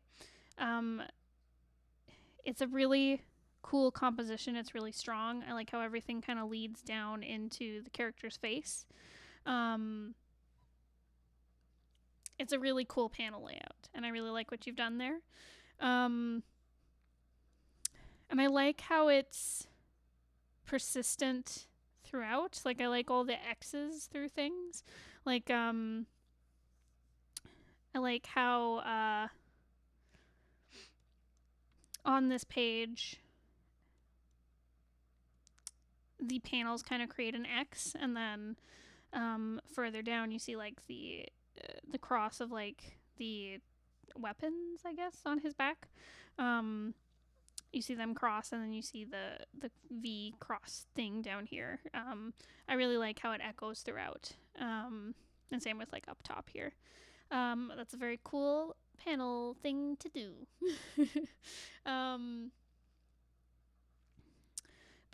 It's a really cool composition. It's really strong. I like how everything kind of leads down into the character's face. It's a really cool panel layout, and I really like what you've done there. And I like how it's persistent throughout. Like I like all the X's through things. Like I like how on this page the panels kind of create an X, and then further down you see like the cross of like the weapons, I guess, on his back. You see them cross, and then you see the V cross thing down here. I really like how it echoes throughout, and same with like up top here. That's a very cool panel thing to do. But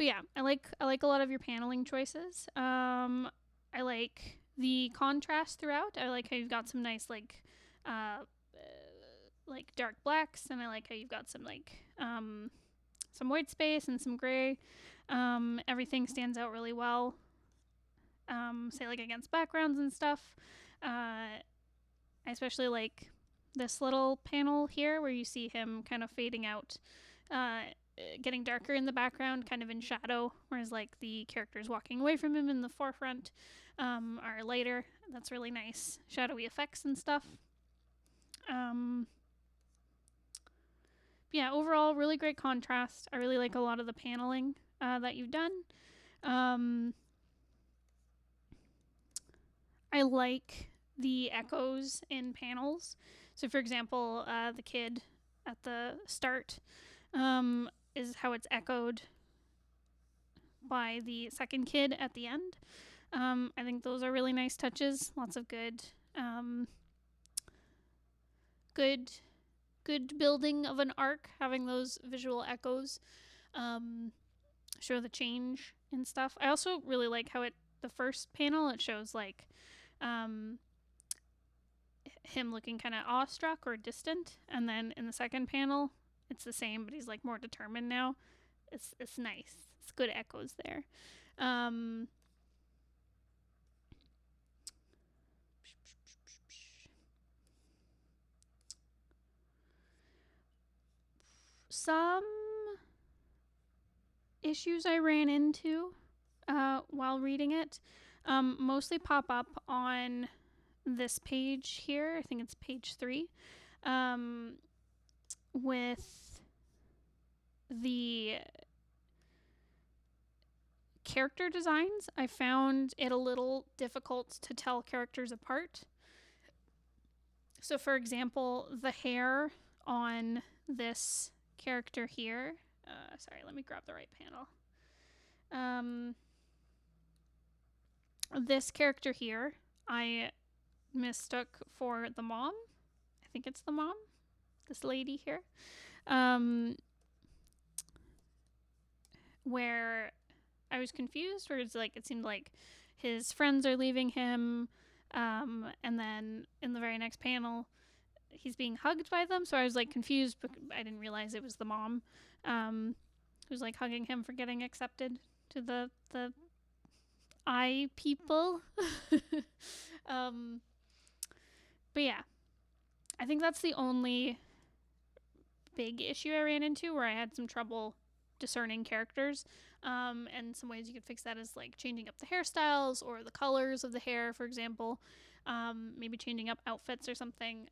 yeah, I like a lot of your paneling choices. I like the contrast throughout. I like how you've got some nice like dark blacks, and I like how you've got some like some white space and some gray. Everything stands out really well. Say like against backgrounds and stuff. I especially like this little panel here where you see him kind of fading out, getting darker in the background, kind of in shadow, whereas like the characters walking away from him in the forefront are lighter. That's really nice, shadowy effects and stuff. Yeah, overall, really great contrast. I really like a lot of the paneling that you've done. I like the echoes in panels. So, for example, the kid at the start is how it's echoed by the second kid at the end. I think those are really nice touches. Lots of good building of an arc, having those visual echoes show the change and stuff. I also really like how the first panel, it shows like him looking kind of awestruck or distant, and then in the second panel it's the same, but he's like more determined now. It's nice. It's good echoes there. Some issues I ran into while reading it mostly pop up on this page here. I think it's page 3, with the character designs. I found it a little difficult to tell characters apart. So, for example, the hair on this character here. Sorry, let me grab the right panel. This character here, I mistook for the mom. I think it's the mom. this lady here, um, where I was confused, where it's like it seemed like his friends are leaving him, and then in the very next panel, he's being hugged by them. So I was like confused, but I didn't realize it was the mom, who's like hugging him for getting accepted to the I people. um, but yeah, I think that's the only big issue I ran into where I had some trouble discerning characters. And some ways you could fix that is like changing up the hairstyles or the colors of the hair, for example. Maybe changing up outfits or something.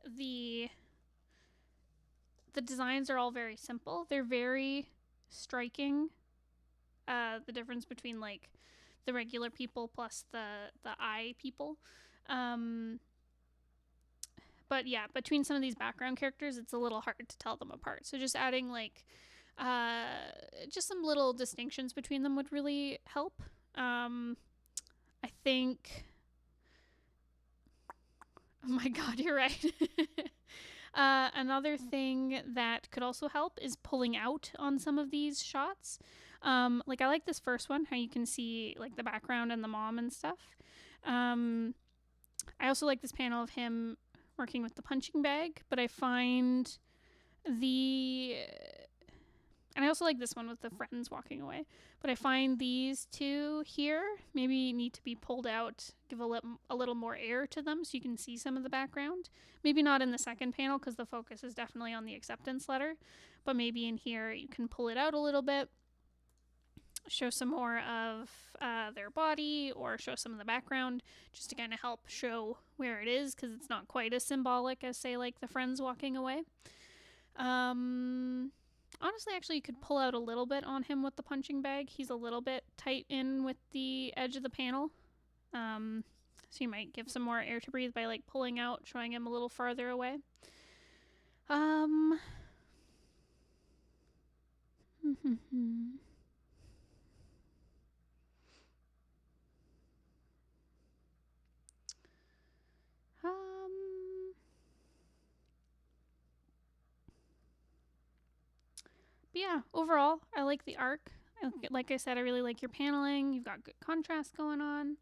The the designs are all very simple. They're very striking. The difference between like the regular people plus the eye people. Um, but yeah, between some of these background characters, it's a little hard to tell them apart. So just adding like just some little distinctions between them would really help. I think. Oh my god, you're right. Another thing that could also help is pulling out on some of these shots. Like I like this first one, how you can see like the background and the mom and stuff. I also like this panel of him working with the punching bag, but I find the and I also like this one with the friends walking away. But I find these two here maybe need to be pulled out, give a little more air to them so you can see some of the background. Maybe not in the second panel because the focus is definitely on the acceptance letter. But maybe in here you can pull it out a little bit, show some more of their body or show some of the background just to kind of help show where it is because it's not quite as symbolic as, say, like the friends walking away. Honestly, actually, you could pull out a little bit on him with the punching bag. He's a little bit tight in with the edge of the panel. So you might give some more air to breathe by like pulling out, showing him a little farther away. Um, um, but yeah, overall, I like the arc. Like I said, I really like your paneling. You've got good contrast going on.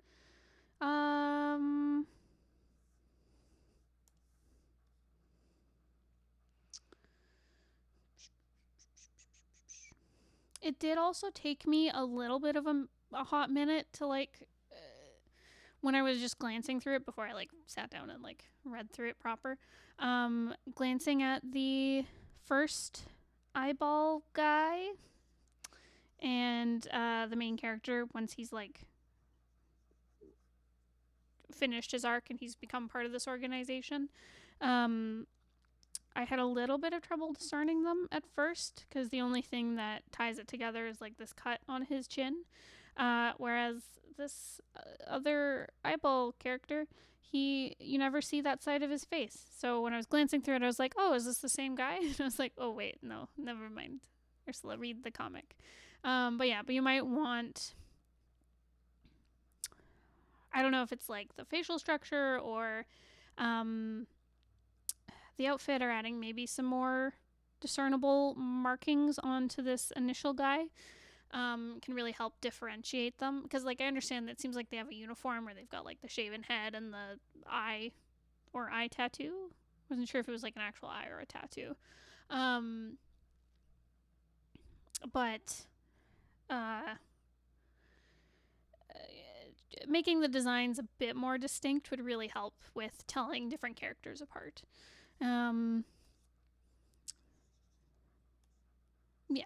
It did also take me a little bit of a hot minute to like when I was just glancing through it before I like sat down and like read through it proper. Glancing at the first eyeball guy and the main character once he's like finished his arc and he's become part of this organization. I had a little bit of trouble discerning them at first because the only thing that ties it together is like this cut on his chin. Whereas this other eyeball character, you never see that side of his face. So when I was glancing through it, I was like, oh, is this the same guy? And I was like, oh, wait, no, never mind. Ursula, read the comic. But you might want, I don't know if it's like the facial structure or the outfit or adding maybe some more discernible markings onto this initial guy can really help differentiate them. Because, like, I understand that it seems like they have a uniform where they've got, like, the shaven head and the eye or eye tattoo. Wasn't sure if it was, like, an actual eye or a tattoo. But making the designs a bit more distinct would really help with telling different characters apart. Yeah. Yeah.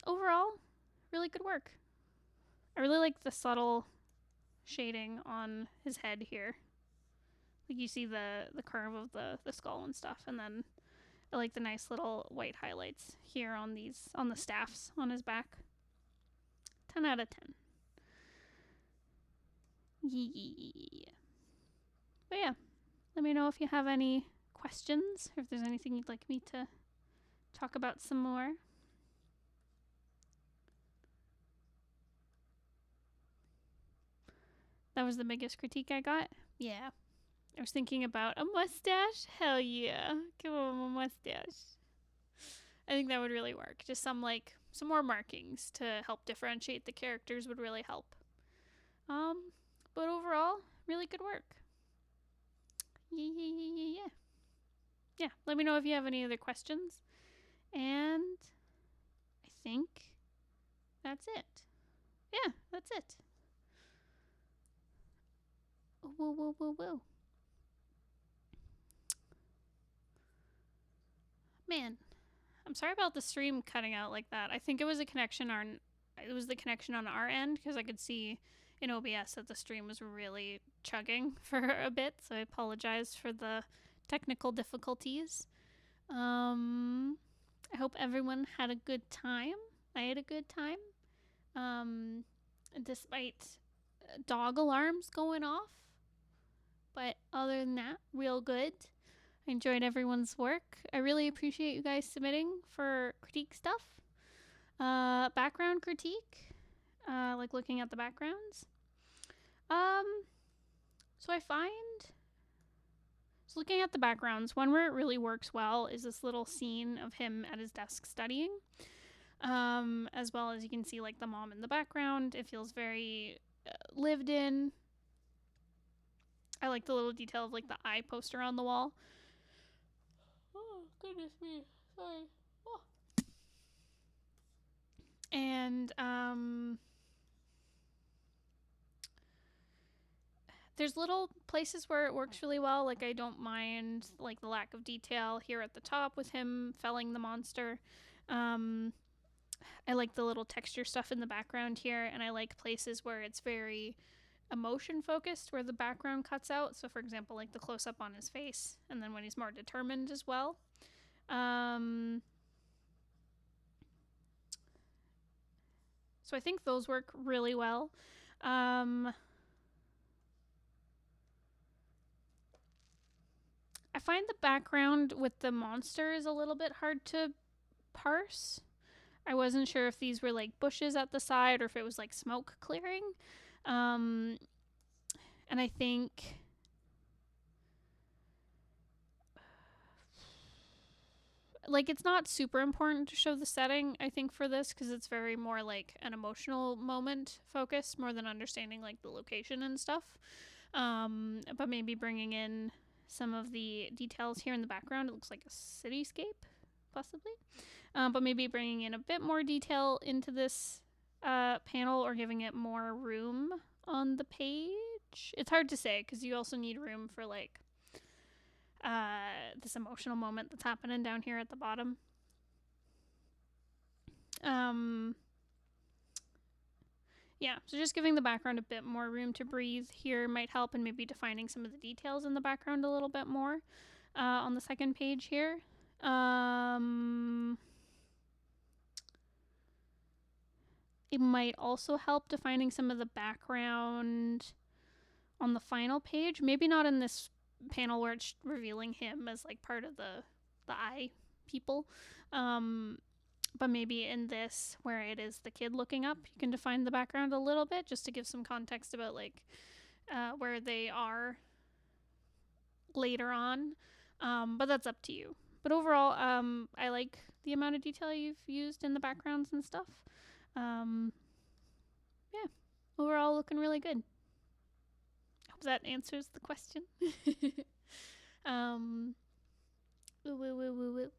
Overall, really good work. I really like the subtle shading on his head here. Like you see the curve of the skull and stuff, and then I like the nice little white highlights here on the staffs on his back. 10 out of 10. Yeah. But yeah, let me know if you have any questions or if there's anything you'd like me to talk about some more. That was the biggest critique I got. Yeah. I was thinking about a mustache. Hell yeah. Give him a mustache. I think that would really work. Just some more markings to help differentiate the characters would really help. But overall, really good work. Yeah. Yeah, let me know if you have any other questions. And I think that's it. Yeah, that's it. Whoa, whoa, whoa, whoa. Man, I'm sorry about the stream cutting out like that. I think it was the connection on our end because I could see in OBS that the stream was really chugging for a bit. So I apologize for the technical difficulties. I hope everyone had a good time. I had a good time. Despite dog alarms going off. But other than that, real good. I enjoyed everyone's work. I really appreciate you guys submitting for critique stuff. Background critique, like looking at the backgrounds. So I find, so looking at the backgrounds, one where it really works well is this little scene of him at his desk studying. As well as you can see like the mom in the background. It feels very lived in. I like the little detail of like the eye poster on the wall. Oh, goodness me. Sorry. Oh. And there's little places where it works really well. Like I don't mind like the lack of detail here at the top with him felling the monster. I like the little texture stuff in the background here, and I like places where it's very emotion focused, where the background cuts out. So for example, like the close up on his face, and then when he's more determined as well. So I think those work really well. I find the background with the monster is a little bit hard to parse. I wasn't sure if these were like bushes at the side or if it was like smoke clearing. And I think like it's not super important to show the setting, I think, for this because it's very more like an emotional moment focused more than understanding like the location and stuff. But maybe bringing in some of the details here in the background. It looks like a cityscape, possibly. But maybe bringing in a bit more detail into this panel or giving it more room on the page. It's hard to say because you also need room for like this emotional moment that's happening down here at the bottom. Yeah, so just giving the background a bit more room to breathe here might help, and maybe defining some of the details in the background a little bit more on the second page here. It might also help defining some of the background on the final page. Maybe not in this panel where it's revealing him as like part of the eye people. But maybe in this where it is the kid looking up, you can define the background a little bit just to give some context about like where they are later on. But that's up to you. But overall, I like the amount of detail you've used in the backgrounds and stuff. Yeah, overall looking really good. Hope that answers the question. Woo, woo, woo, woo, woo.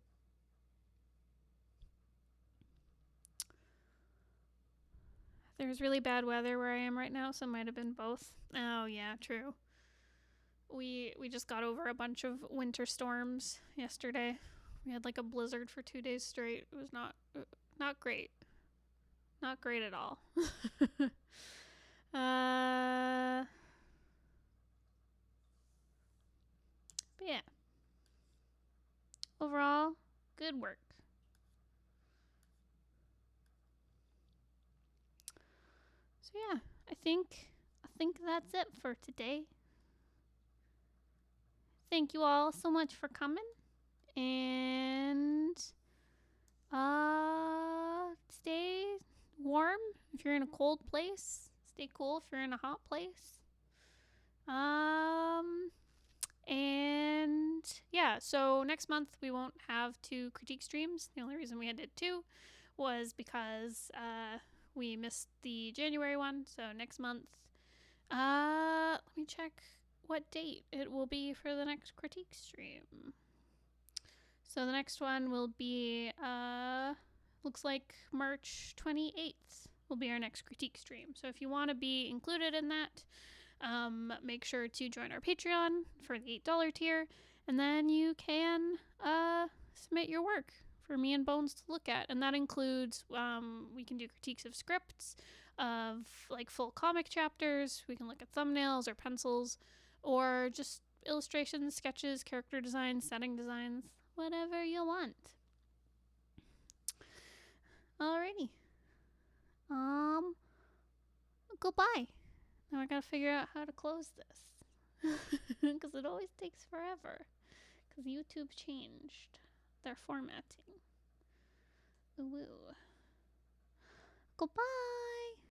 There's really bad weather where I am right now, so it might have been both. Oh yeah, true. We just got over a bunch of winter storms yesterday. We had like a blizzard for 2 days straight. It was not great. Not great at all. But yeah. Overall, good work. So yeah, I think that's it for today. Thank you all so much for coming, and stay warm if you're in a cold place. Stay cool if you're in a hot place. And yeah, so next month we won't have 2 critique streams. The only reason we did 2 was because we missed the January one. So next month, let me check what date it will be for the next critique stream. So the next one will be looks like March 28th will be our next critique stream. So if you want to be included in that, make sure to join our Patreon for the $8 tier, and then you can submit your work for me and Bones to look at. And that includes we can do critiques of scripts, of like full comic chapters. We can look at thumbnails or pencils, or just illustrations, sketches, character designs, setting designs, whatever you want. Alrighty. Goodbye. Now I gotta figure out how to close this. Because it always takes forever. Because YouTube changed their formatting. Ooh. Goodbye.